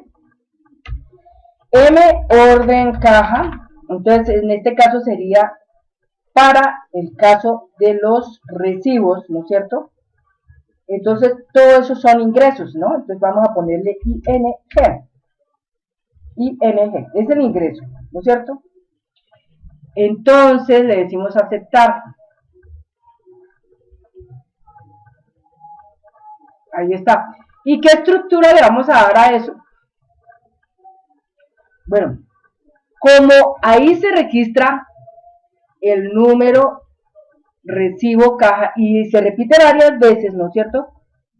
M orden caja, entonces en este caso sería para el caso de los recibos, ¿no es cierto? Entonces todo eso son ingresos, ¿no? Entonces vamos a ponerle ING. ING, es el ingreso, ¿no es cierto? Entonces le decimos aceptar. Ahí está. ¿Y qué estructura le vamos a dar a eso? Bueno, como ahí se registra el número, recibo, caja, y se repite varias veces, ¿no es cierto?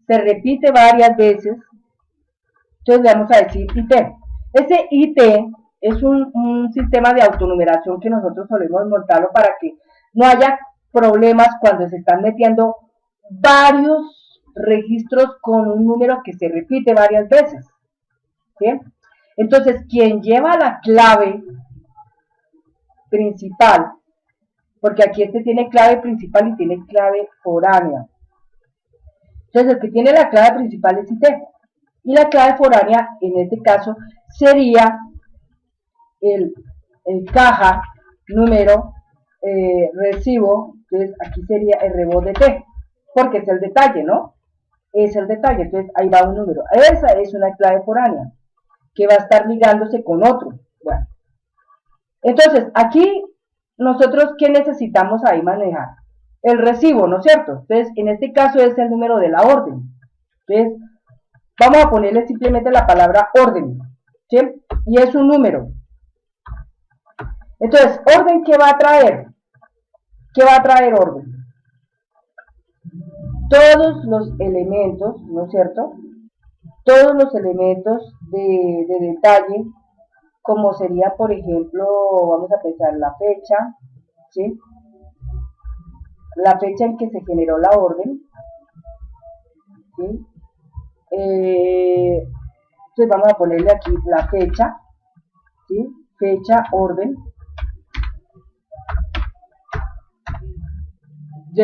Se repite varias veces. Entonces le vamos a decir IT. Ese IT es un sistema de autonumeración que nosotros solemos montarlo para que no haya problemas cuando se están metiendo varios registros con un número que se repite varias veces. ¿Sí? Entonces, quien lleva la clave principal, porque aquí este tiene clave principal y tiene clave foránea. Entonces, el que tiene la clave principal es IT. Y la clave foránea, en este caso, sería el caja, número, recibo. Entonces, aquí sería el rebote T, porque es el detalle, ¿no? Es el detalle, entonces ahí va un número. Esa es una clave foránea, que va a estar ligándose con otro. Bueno, entonces, aquí nosotros, ¿qué necesitamos ahí manejar? El recibo, ¿no es cierto? Entonces, en este caso es el número de la orden. Entonces, vamos a ponerle simplemente la palabra orden, ¿sí? Y es un número. Entonces, orden, ¿qué va a traer? ¿Qué va a traer orden? Todos los elementos, ¿no es cierto? Todos los elementos de detalle, como sería, por ejemplo, vamos a pensar la fecha, ¿sí? La fecha en que se generó la orden, ¿sí? Entonces vamos a ponerle aquí la fecha, ¿sí? Fecha, orden.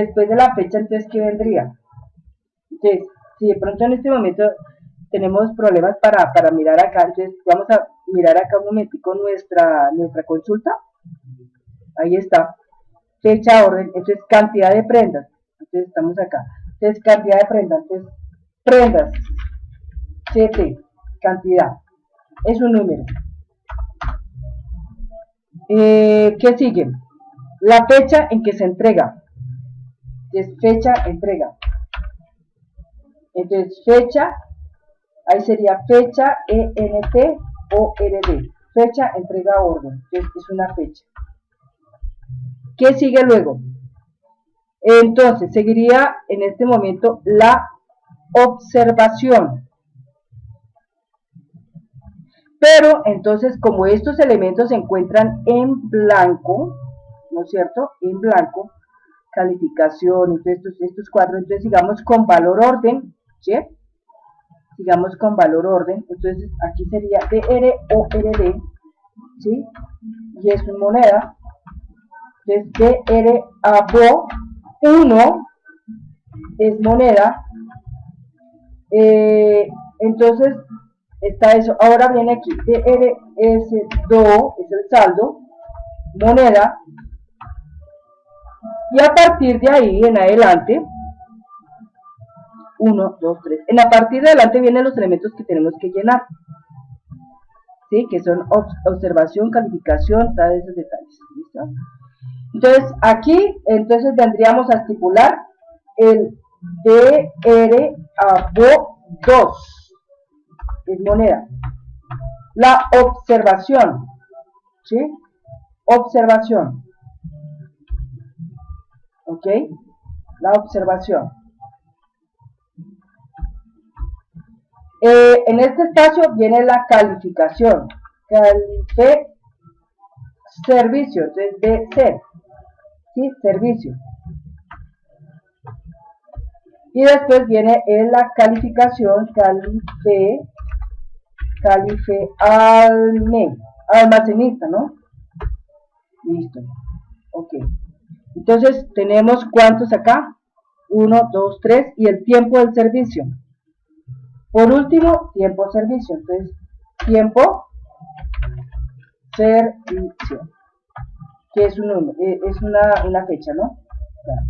después de la fecha, entonces, ¿qué vendría? Entonces, si de pronto en este momento tenemos problemas para mirar acá, entonces vamos a mirar acá un momentico nuestra consulta. Ahí está, fecha, orden, entonces cantidad de prendas, entonces estamos acá, entonces cantidad de prendas, entonces prendas, CT, cantidad, es un número. ¿Qué sigue? La fecha en que se entrega, es fecha, entrega, entonces fecha, ahí sería fecha, ENT o RD, fecha, entrega, orden, entonces es una fecha. ¿Qué sigue luego? Entonces, seguiría en este momento la observación. Pero, entonces, como estos elementos se encuentran en blanco, ¿no es cierto? En blanco, calificación, entonces estos cuatro, entonces sigamos con valor orden, ¿sí? Sigamos con valor orden, entonces aquí sería DR o RD, ¿sí? Y es una moneda. Entonces DR a BO 1 es moneda, entonces está eso. Ahora viene aquí DR es DO, es el saldo, moneda, y a partir de ahí en adelante 1, 2, 3, en a partir de adelante vienen los elementos que tenemos que llenar, ¿sí? Que son observación, calificación, tales esos detalles. ¿Listo? Entonces, aquí, entonces vendríamos a estipular el DR a BO 2, es moneda. La observación, ¿sí? Observación, ¿ok? La observación. En este espacio viene la calificación, servicio, entonces BC, ¿sí? Servicio. Y después viene en la calificación, almacenista, ¿no? Listo, ok. Entonces tenemos cuántos acá, 1, 2, 3, y el tiempo del servicio. Por último, tiempo servicio, entonces tiempo servicio, que es un número, es una fecha, ¿no? Claro.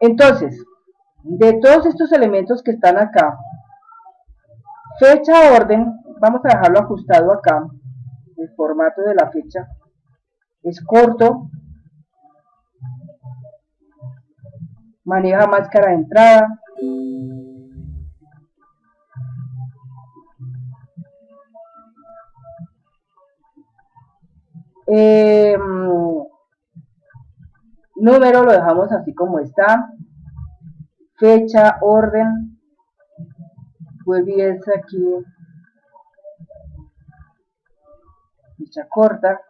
Entonces, de todos estos elementos que están acá, fecha, orden, vamos a dejarlo ajustado acá, el formato de la fecha es corto, maneja máscara de entrada, número lo dejamos así como está, fecha, orden, vuelve aquí, fecha corta,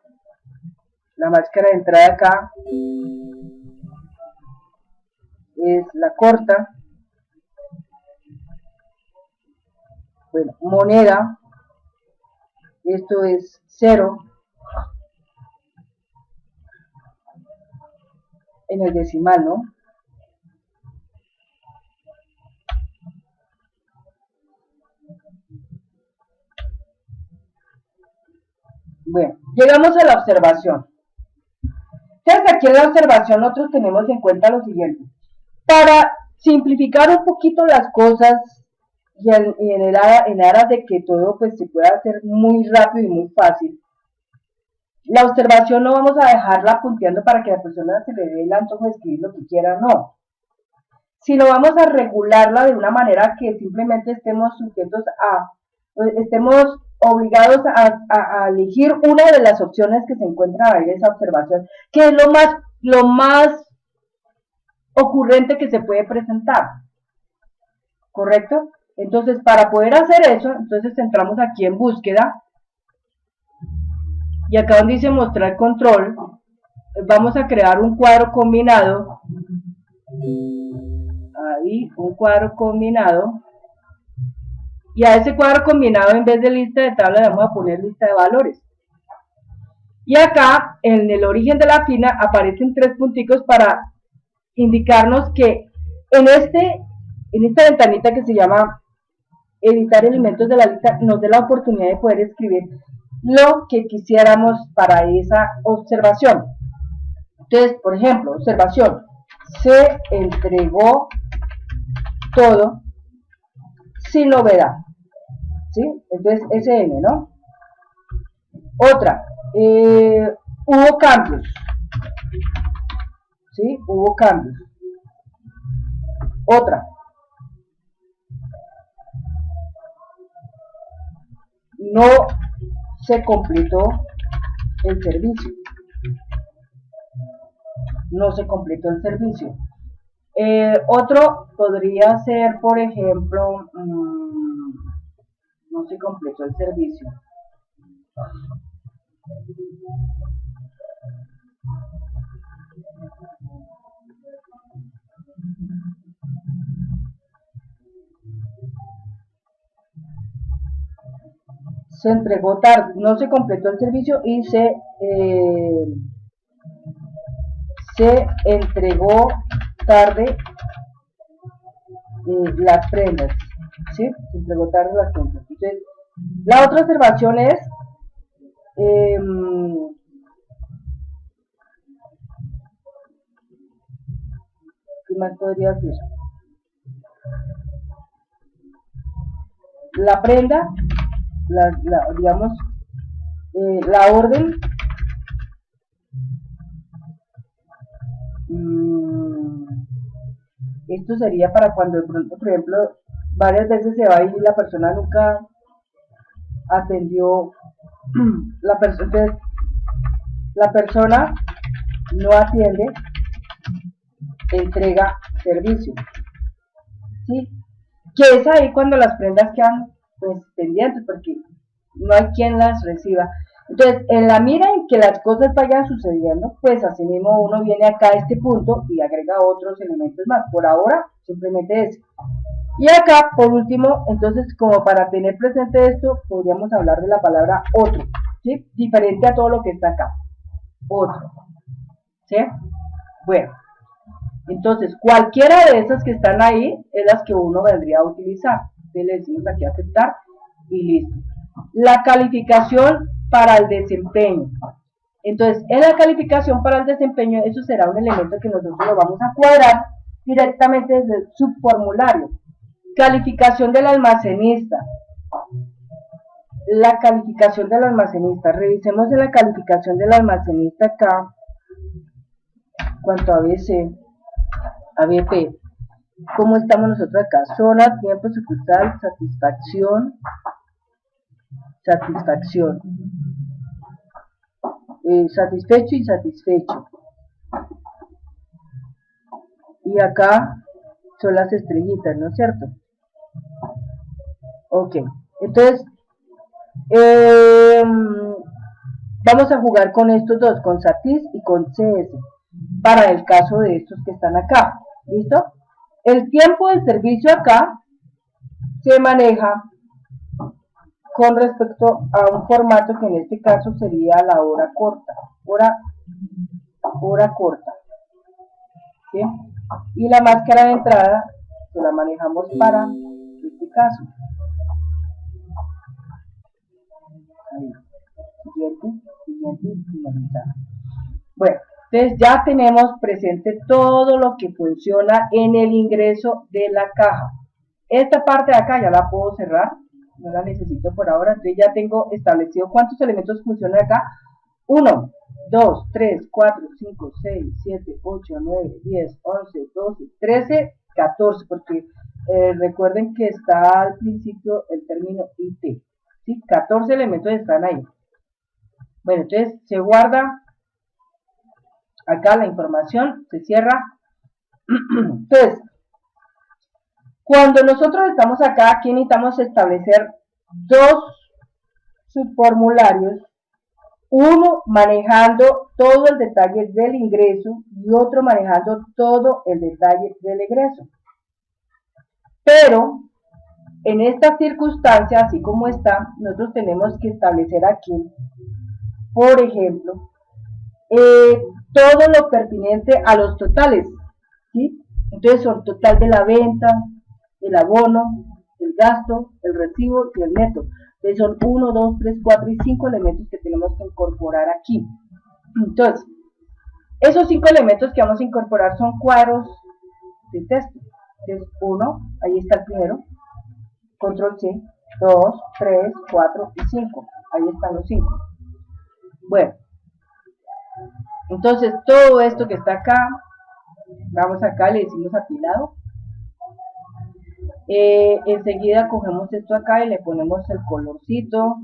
la máscara de entrada acá es la corta, bueno, moneda, esto es 0, en el decimal, ¿no? Bueno, llegamos a la observación. Entonces aquí en la observación nosotros tenemos en cuenta lo siguiente. Para simplificar un poquito las cosas y en aras de que todo pues se pueda hacer muy rápido y muy fácil, la observación no vamos a dejarla punteando para que a la persona se le dé el antojo de escribir lo que quiera, no. Sino vamos a regularla de una manera que simplemente estemos sujetos estemos obligados a elegir una de las opciones que se encuentran ahí de esa observación, que es lo más ocurrente que se puede presentar, ¿correcto? Entonces, para poder hacer eso, entonces entramos aquí en búsqueda, y acá donde dice mostrar control, vamos a crear un cuadro combinado, ahí, un cuadro combinado, y a ese cuadro combinado en vez de lista de tabla le vamos a poner lista de valores. Y acá, en el origen de la fina, aparecen 3 punticos para indicarnos que en esta ventanita que se llama editar elementos de la lista, nos dé la oportunidad de poder escribir lo que quisiéramos para esa observación. Entonces, por ejemplo, observación, se entregó todo sin novedad, ¿sí? Entonces, SN, ¿no? Otra, hubo cambios, ¿sí? Hubo cambios. Otra, no se completó el servicio. No se completó el servicio. Otro podría ser, por ejemplo, no se completó el servicio. Se entregó tarde, no se completó el servicio y se entregó tarde las prendas, ¿sí? Se entregó tarde las prendas. Entonces, la otra observación es ¿qué más podría decir? La prenda, digamos, la orden, esto sería para cuando de pronto, por ejemplo, varias veces se va y la persona nunca atendió, entonces, la persona no atiende, entrega servicio, ¿sí? Que es ahí cuando las prendas quedan pues pendientes porque no hay quien las reciba. Entonces, en la mira en que las cosas vayan sucediendo, pues así mismo uno viene acá a este punto y agrega otros elementos más. Por ahora, simplemente ese. Y acá, por último, entonces, como para tener presente esto, podríamos hablar de la palabra otro, ¿sí? Diferente a todo lo que está acá. Otro, ¿sí? Bueno, entonces, cualquiera de esas que están ahí es las que uno vendría a utilizar. Entonces, le decimos aquí aceptar y listo. La calificación para el desempeño. Entonces, en la calificación para el desempeño, eso será un elemento que nosotros lo vamos a cuadrar directamente desde el subformulario. Calificación del almacenista. La calificación del almacenista. Revisemos en la calificación del almacenista acá, cuanto a ABC, ABP. ¿Cómo estamos nosotros acá? Zona, tiempo, sucursal, satisfacción. Satisfecho y satisfecho. Y acá son las estrellitas, ¿no es cierto? Ok, entonces vamos a jugar con estos dos, con Satis y con CS, para el caso de estos que están acá. ¿Listo? El tiempo del servicio acá se maneja con respecto a un formato que en este caso sería la hora corta. Hora corta. ¿Sí? Y la máscara de entrada se la manejamos para este caso. Ahí. Siguiente, finalizar. Bueno, entonces ya tenemos presente todo lo que funciona en el ingreso de la caja. Esta parte de acá ya la puedo cerrar, no la necesito por ahora, entonces ya tengo establecido cuántos elementos funcionan acá. 1, 2, 3, 4, 5, 6, 7, 8, 9, 10, 11, 12, 13, 14, porque recuerden que está al principio el término IT, ¿sí? 14 elementos están ahí. Bueno, entonces se guarda acá la información, se cierra. Entonces, cuando nosotros estamos acá, aquí necesitamos establecer dos subformularios, uno manejando todo el detalle del ingreso y otro manejando todo el detalle del egreso. Pero en esta circunstancia, así como está, nosotros tenemos que establecer aquí por ejemplo, todo lo pertinente a los totales, ¿sí? Entonces son total de la venta, el abono, el gasto, el recibo y el neto. Entonces son 1, 2, 3, 4 y 5 elementos que tenemos que incorporar aquí. Entonces, esos 5 elementos que vamos a incorporar son cuadros de texto. Entonces, 1, ahí está el primero, control C, 2, 3, 4 y 5. Ahí están los 5. Bueno, entonces todo esto que está acá, vamos acá, le decimos apilado. Enseguida cogemos esto acá y le ponemos el colorcito.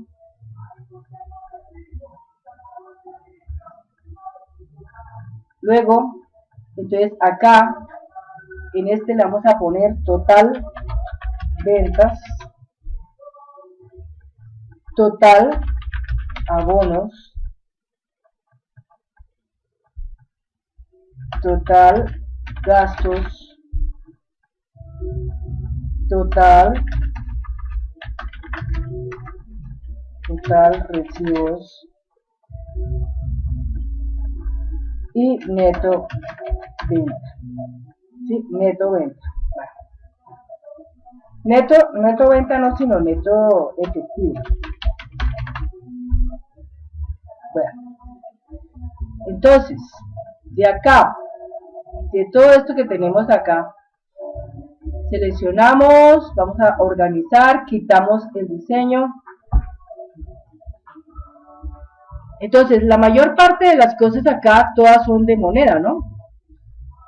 Luego, entonces acá, en este le vamos a poner total ventas, total abonos, total gastos, total recibos y neto venta. ¿Sí? Neto venta. Neto venta no, sino neto efectivo. Bueno, entonces, de acá, de todo esto que tenemos acá, seleccionamos, vamos a organizar, quitamos el diseño. Entonces, la mayor parte de las cosas acá, todas son de moneda, ¿no?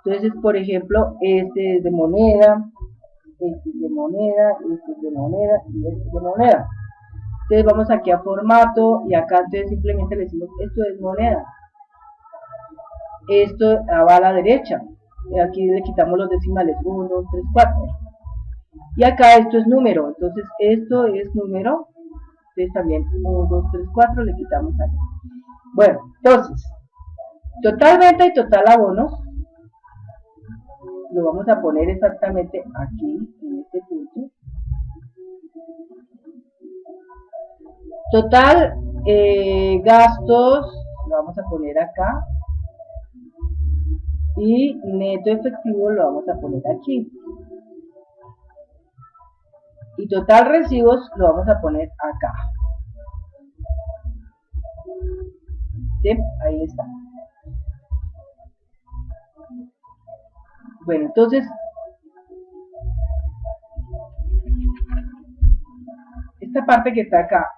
Entonces, por ejemplo, este es de moneda, este es de moneda, este es de moneda y este es de moneda. Entonces vamos aquí a formato y acá entonces simplemente le decimos esto es moneda. Esto va a la derecha. Y aquí le quitamos los decimales 1, 2, 3, 4. Y acá esto es número. Entonces esto es número. Entonces también 1, 2, 3, 4 le quitamos ahí. Bueno, entonces, total venta y total abonos lo vamos a poner exactamente aquí, en este punto. Total gastos lo vamos a poner acá. Y neto efectivo lo vamos a poner aquí. Y total recibos lo vamos a poner acá. ¿Sí? Ahí está. Bueno, entonces, esta parte que está acá,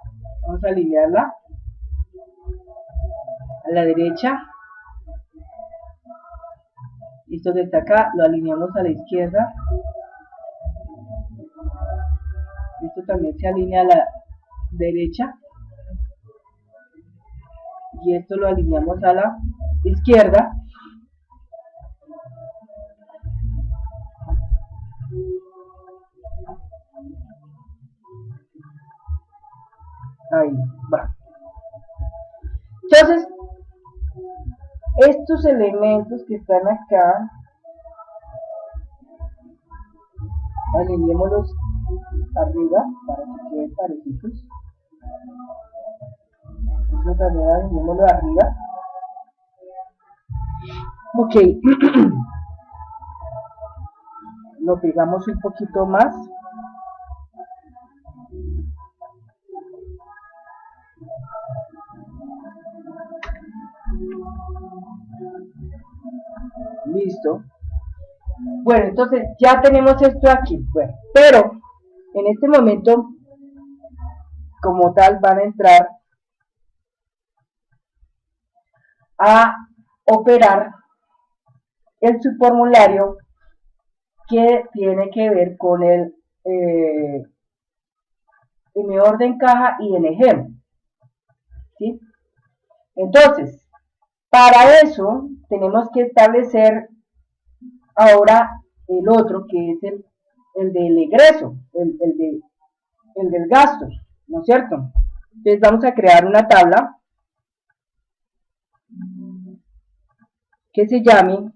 vamos a alinearla a la derecha. Esto que está acá, lo alineamos a la izquierda. Esto también se alinea a la derecha. Y esto lo alineamos a la izquierda. Ahí va. Entonces, estos elementos que están acá, alineémoslos arriba para que queden parecidos. Eso también alineémoslo arriba. Ok. Lo pegamos un poquito más. Listo. Bueno, entonces ya tenemos esto aquí. Bueno, pero en este momento, como tal, van a entrar a operar el subformulario que tiene que ver con el M-Orden caja y ING. ¿Sí? Entonces, para eso tenemos que establecer ahora el otro, que es el del egreso, el del gasto, ¿no es cierto? Entonces vamos a crear una tabla que se llame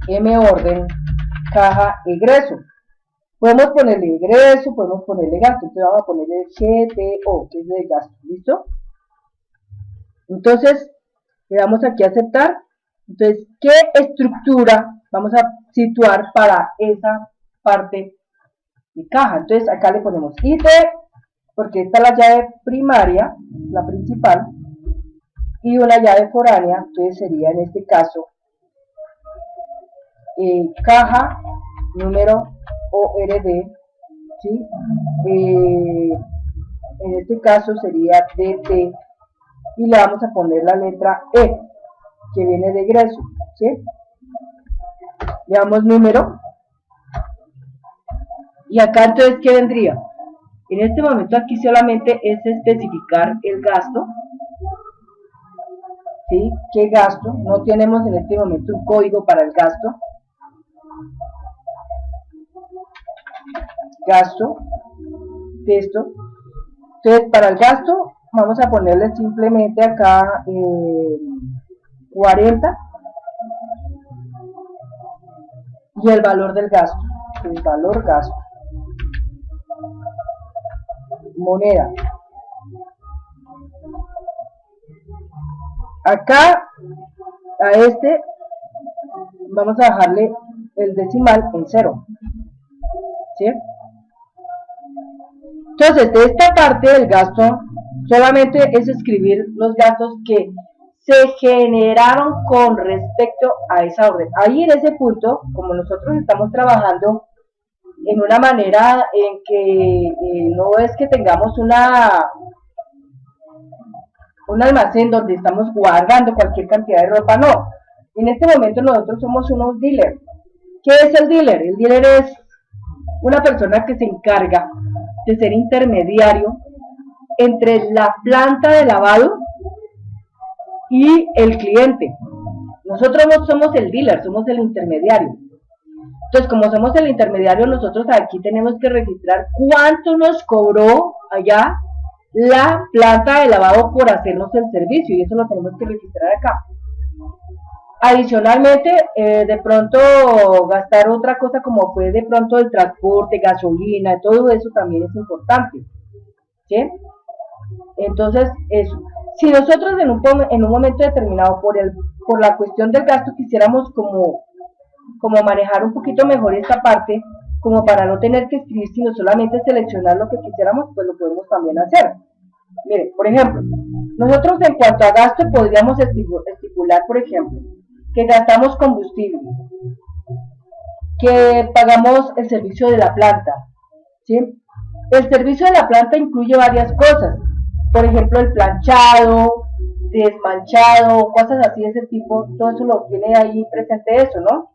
M-Orden caja egreso. Podemos ponerle ingreso, podemos ponerle gasto. Entonces vamos a ponerle GTO, que es de gasto. ¿Listo? Entonces, le damos aquí a aceptar. Entonces, ¿qué estructura vamos a situar para esa parte de caja? Entonces, acá le ponemos IT, porque esta es la llave primaria, la principal, y una llave foránea. Entonces, sería en este caso caja número ORD, ¿sí? En este caso sería DT, y le vamos a poner la letra E, que viene de egreso, ¿sí? Le damos número, y acá entonces, ¿qué vendría? En este momento aquí solamente es especificar el gasto, ¿sí? ¿Qué gasto? No tenemos en este momento un código para el gasto. Gasto, texto. Entonces, para el gasto, vamos a ponerle simplemente acá 40 y el valor del gasto, el valor gasto, moneda. Acá a este vamos a dejarle el decimal en 0, ¿sí? Entonces, de esta parte del gasto solamente es escribir los gastos que se generaron con respecto a esa orden. Ahí en ese punto, como nosotros estamos trabajando en una manera en que no es que tengamos un almacén donde estamos guardando cualquier cantidad de ropa, no. En este momento nosotros somos unos dealers. ¿Qué es el dealer? El dealer es una persona que se encarga de ser intermediario entre la planta de lavado y el cliente. Nosotros no somos el dealer, somos el intermediario. Entonces, como somos el intermediario, nosotros aquí tenemos que registrar cuánto nos cobró allá la planta de lavado por hacernos el servicio, y eso lo tenemos que registrar acá. Adicionalmente, de pronto gastar otra cosa como fue de pronto el transporte, gasolina, todo eso también es importante, ¿sí? Entonces, eso. Si nosotros en un momento determinado, por la cuestión del gasto, quisiéramos como manejar un poquito mejor esta parte, como para no tener que escribir, sino solamente seleccionar lo que quisiéramos, pues lo podemos también hacer. Mire, por ejemplo, nosotros en cuanto a gasto podríamos estipular, por ejemplo, que gastamos combustible, que pagamos el servicio de la planta, ¿sí? El servicio de la planta incluye varias cosas, por ejemplo, el planchado, desmanchado, cosas así de ese tipo, todo eso lo tiene ahí presente eso, ¿no?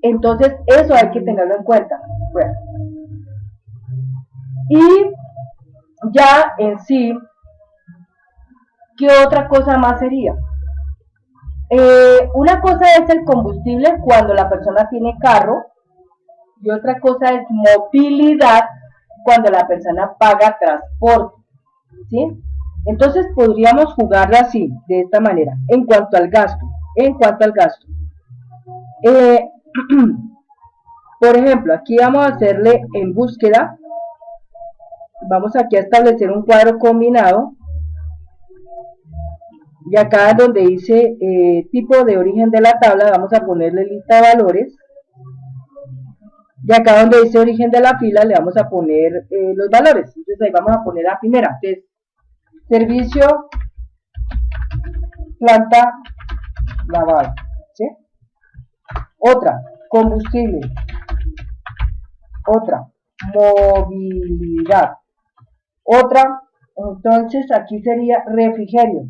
Entonces, eso hay que tenerlo en cuenta. Bueno, y ya en sí, ¿qué otra cosa más sería? Una cosa es el combustible cuando la persona tiene carro, y otra cosa es movilidad cuando la persona paga transporte, ¿sí? Entonces podríamos jugarla así, de esta manera, en cuanto al gasto. Por ejemplo, aquí vamos a hacerle en búsqueda, vamos aquí a establecer un cuadro combinado, y acá donde dice tipo de origen de la tabla, vamos a ponerle lista de valores, y acá donde dice origen de la fila le vamos a poner los valores. Entonces ahí vamos a poner la primera, entonces servicio planta lavado, ¿sí? Otra, combustible. Otra, movilidad. Otra, entonces aquí sería refrigerio.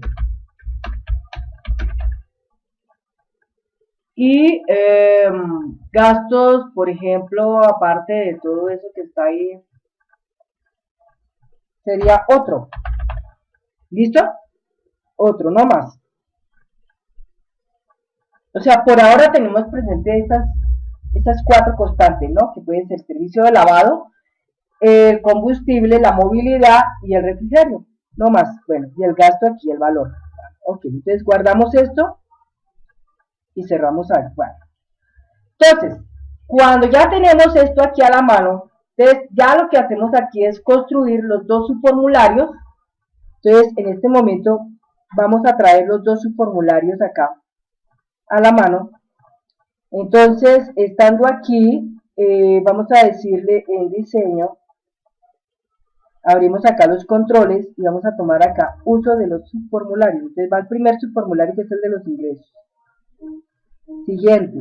Y gastos, por ejemplo, aparte de todo eso que está ahí, sería otro. ¿Listo? Otro, no más. O sea, por ahora tenemos presente esas 4 constantes, ¿no? Que pueden ser servicio de lavado, el combustible, la movilidad y el refrigerio. No más. Bueno, y el gasto aquí, el valor. Ok, entonces guardamos esto y cerramos ahí. Bueno. Entonces, Cuando ya tenemos esto aquí a la mano, entonces ya lo que hacemos aquí es construir los dos subformularios. Entonces en este momento vamos a traer los dos subformularios acá a la mano. Entonces estando aquí, vamos a decirle en diseño, abrimos acá los controles y vamos a tomar acá uso de los subformularios. Entonces va el primer subformulario, que es el de los ingresos. Siguiente.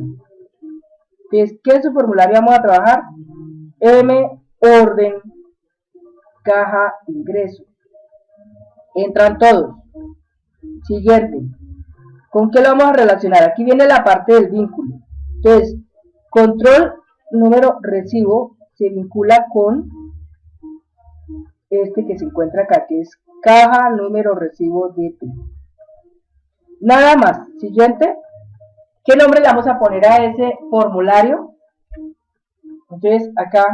Entonces, ¿qué subformulario vamos a trabajar? M, orden, caja, ingreso. Entran todos. Siguiente. ¿Con qué lo vamos a relacionar? Aquí viene la parte del vínculo. Entonces, control número recibo se vincula con este que se encuentra acá, que es caja número recibo DT. Nada más. Siguiente. ¿Qué nombre le vamos a poner a ese formulario? Entonces acá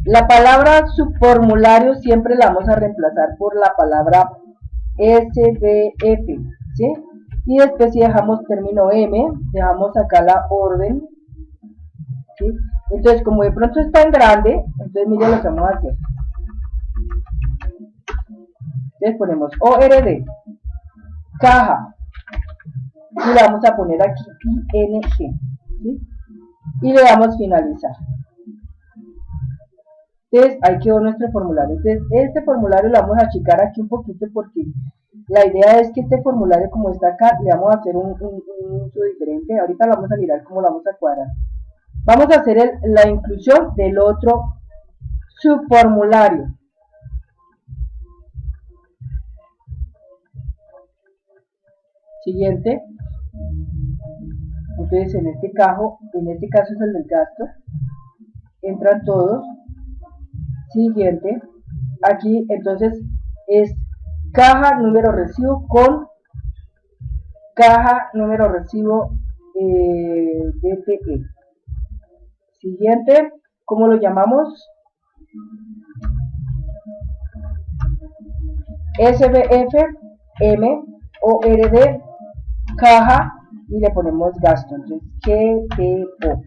la palabra subformulario siempre la vamos a reemplazar por la palabra SBF, ¿sí? Y después si dejamos término M, dejamos acá la orden, ¿sí? Entonces como de pronto es tan grande, entonces miren lo que vamos a hacer. Entonces ponemos ORD, caja, y le vamos a poner aquí ING, ¿sí? Y le damos finalizar. Entonces ahí quedó nuestro formulario. Entonces este formulario lo vamos a achicar aquí un poquito porque la idea es que este formulario, como está acá, le vamos a hacer un uso diferente. Ahorita lo vamos a mirar cómo lo vamos a cuadrar. Vamos a hacer la inclusión del otro subformulario. Siguiente. Entonces en este caso es el del gasto. Entran todos. Siguiente. Aquí entonces es caja número recibo con caja número recibo DTE. Siguiente. ¿Cómo lo llamamos? SBF M ORD caja y le ponemos gasto. Entonces GTO.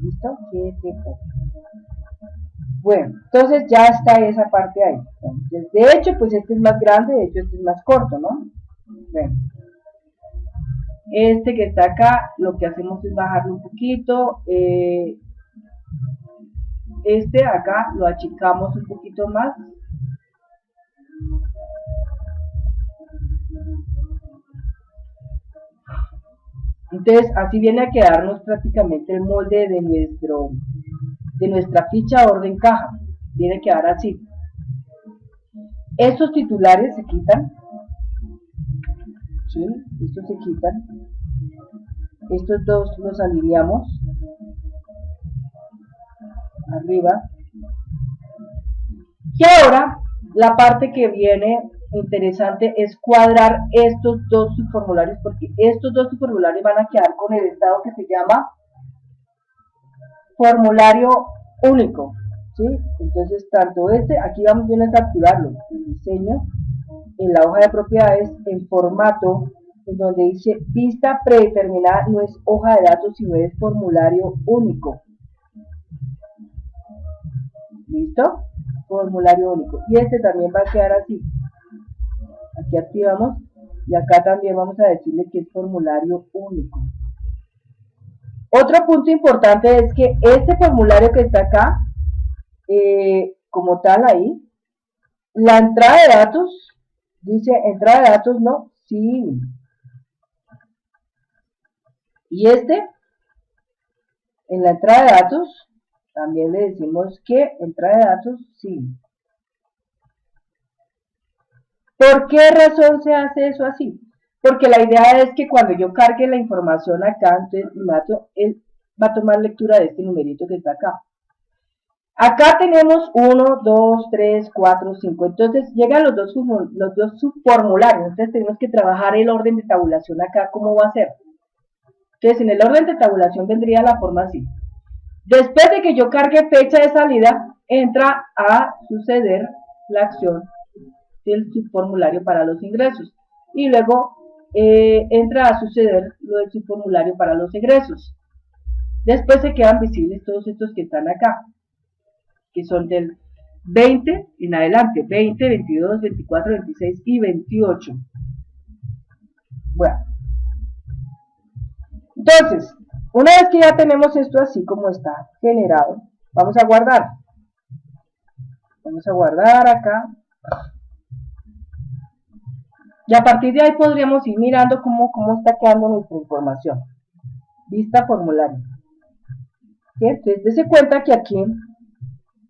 ¿Listo? GTO. Bueno, entonces ya está esa parte ahí. Entonces, de hecho, pues este es más grande, de hecho este es más corto, ¿no? Bueno, este que está acá, lo que hacemos es bajarlo un poquito. Este acá lo achicamos un poquito más. Entonces así viene a quedarnos prácticamente el molde de nuestra ficha orden caja. Viene a quedar así. Estos titulares se quitan. ¿Sí? Estos se quitan. Estos dos los alineamos arriba. Y ahora la parte que viene interesante es cuadrar estos dos subformularios, porque estos dos subformularios van a quedar con el estado que se llama formulario único, ¿sí? Entonces tanto aquí vamos bien a activarlo, el diseño, en la hoja de propiedades, en formato, en donde dice vista predeterminada, no es hoja de datos, sino es formulario único. ¿Listo? Formulario único. Y este también va a quedar así. Aquí activamos y acá también vamos a decirle que es formulario único. Otro punto importante es que este formulario que está acá, como tal ahí, la entrada de datos, dice entrada de datos no, sí. Y este, en la entrada de datos, también le decimos que entrada de datos sí. ¿Por qué razón se hace eso así? Porque la idea es que cuando yo cargue la información acá, entonces él va a tomar lectura de este numerito que está acá. Acá tenemos 1, 2, 3, 4, 5. Entonces llegan los dos subformularios. Entonces tenemos que trabajar el orden de tabulación acá. ¿Cómo va a ser? Entonces en el orden de tabulación vendría la forma así. Después de que yo cargue fecha de salida, entra a suceder la acción del subformulario para los ingresos. Y luego entra a suceder lo del subformulario para los egresos. Después se quedan visibles todos estos que están acá, que son del 20 en adelante, 20, 22, 24, 26 y 28. Bueno, entonces, una vez que ya tenemos esto así como está generado, vamos a guardar. Vamos a guardar acá. Y a partir de ahí podríamos ir mirando cómo está quedando nuestra información. Vista formulario. ¿Sí? Entonces, dése cuenta que aquí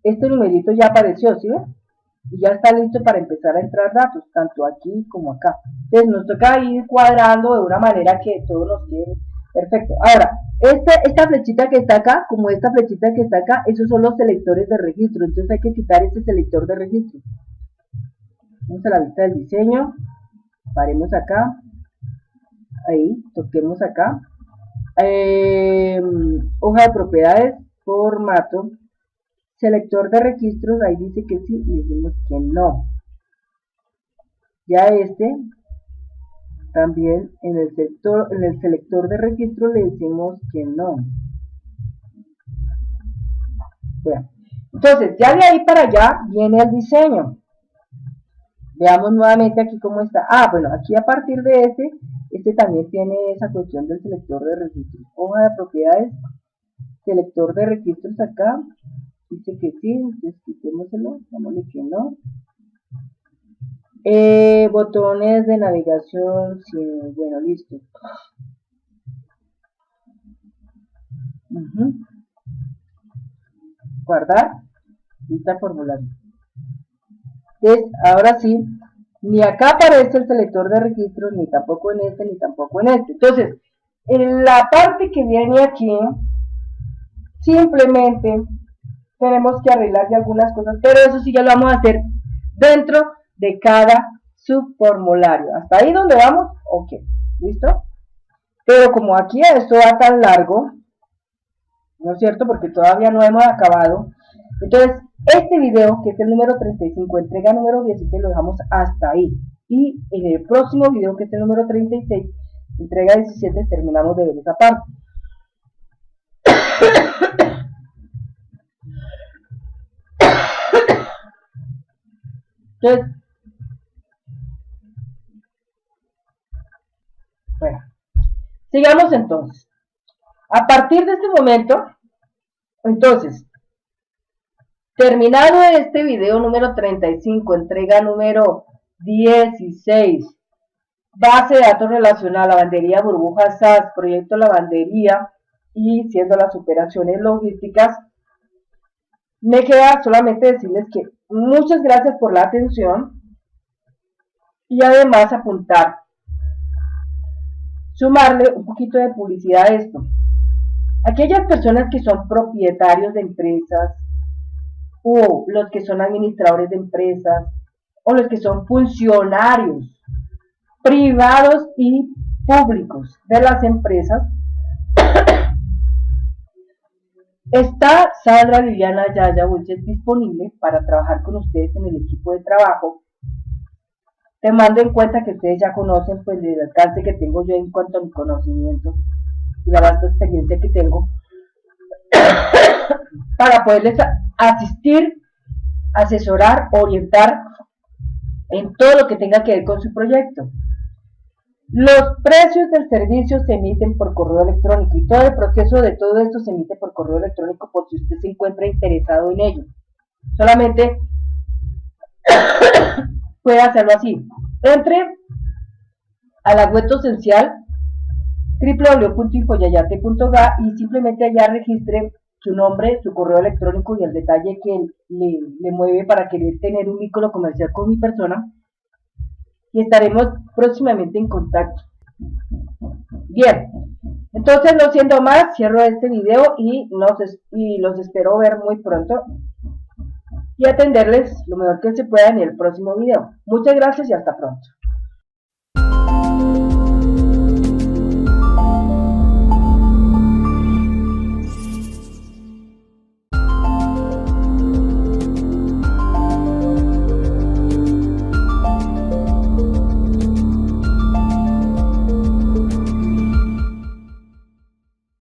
este numerito ya apareció, ¿sí ven? Y ya está listo para empezar a entrar datos, tanto aquí como acá. Entonces nos toca ir cuadrando de una manera que todo nos quede perfecto. Ahora, esta flechita que está acá, como esta flechita que está acá, esos son los selectores de registro. Entonces hay que quitar este selector de registro. Vamos a la vista del diseño. Paremos acá. Ahí, toquemos acá. Hoja de propiedades, formato. Selector de registros, ahí dice que sí, y decimos que no. Ya también en el selector de registro le decimos que no. Bueno, entonces ya de ahí para allá viene el diseño. Veamos nuevamente aquí cómo está. Bueno, aquí a partir de este también tiene esa cuestión del selector de registros. Hoja de propiedades, selector de registros acá. Dice que sí, entonces quitémoselo, dámosle que no. Botones de navegación, sí, bueno, listo. Guardar, lista formulario. Entonces, ahora sí, ni acá aparece el selector de registros, ni tampoco en este, ni tampoco en este. Entonces, en la parte que viene aquí, simplemente tenemos que arreglar ya algunas cosas, pero eso sí ya lo vamos a hacer dentro de cada subformulario. Hasta ahí donde vamos, ok, ¿listo? Pero como aquí esto va tan largo, ¿no es cierto? Porque todavía no hemos acabado. Entonces, este video, que es el número 35, entrega número 16, lo dejamos hasta ahí. Y en el próximo video, que es el número 36, entrega 17, terminamos de ver esa parte. Entonces, bueno, sigamos entonces. A partir de este momento, entonces, terminado este video número 35, entrega número 16, base de datos relacional, lavandería burbuja SAS, proyecto lavandería y siendo las operaciones logísticas, me queda solamente decirles que muchas gracias por la atención y además apuntar, sumarle un poquito de publicidad a esto. Aquellas personas que son propietarios de empresas o los que son administradores de empresas o los que son funcionarios privados y públicos de las empresas, está Sandra Liliana Yaya Wilches disponible para trabajar con ustedes en el equipo de trabajo, tomando en cuenta que ustedes ya conocen pues el alcance que tengo yo en cuanto a mi conocimiento y la vasta experiencia que tengo para poderles asistir, asesorar, orientar en todo lo que tenga que ver con su proyecto. Los precios del servicio se emiten por correo electrónico y todo el proceso de todo esto se emite por correo electrónico por si usted se encuentra interesado en ello. Solamente puede hacerlo así. Entre a la web esencial www.infoyayate.ga y simplemente allá registre su nombre, su correo electrónico y el detalle que le mueve para querer tener un vínculo comercial con mi persona y estaremos próximamente en contacto. Bien, entonces no siendo más, cierro este video y los espero ver muy pronto y atenderles lo mejor que se pueda en el próximo video. Muchas gracias y hasta pronto.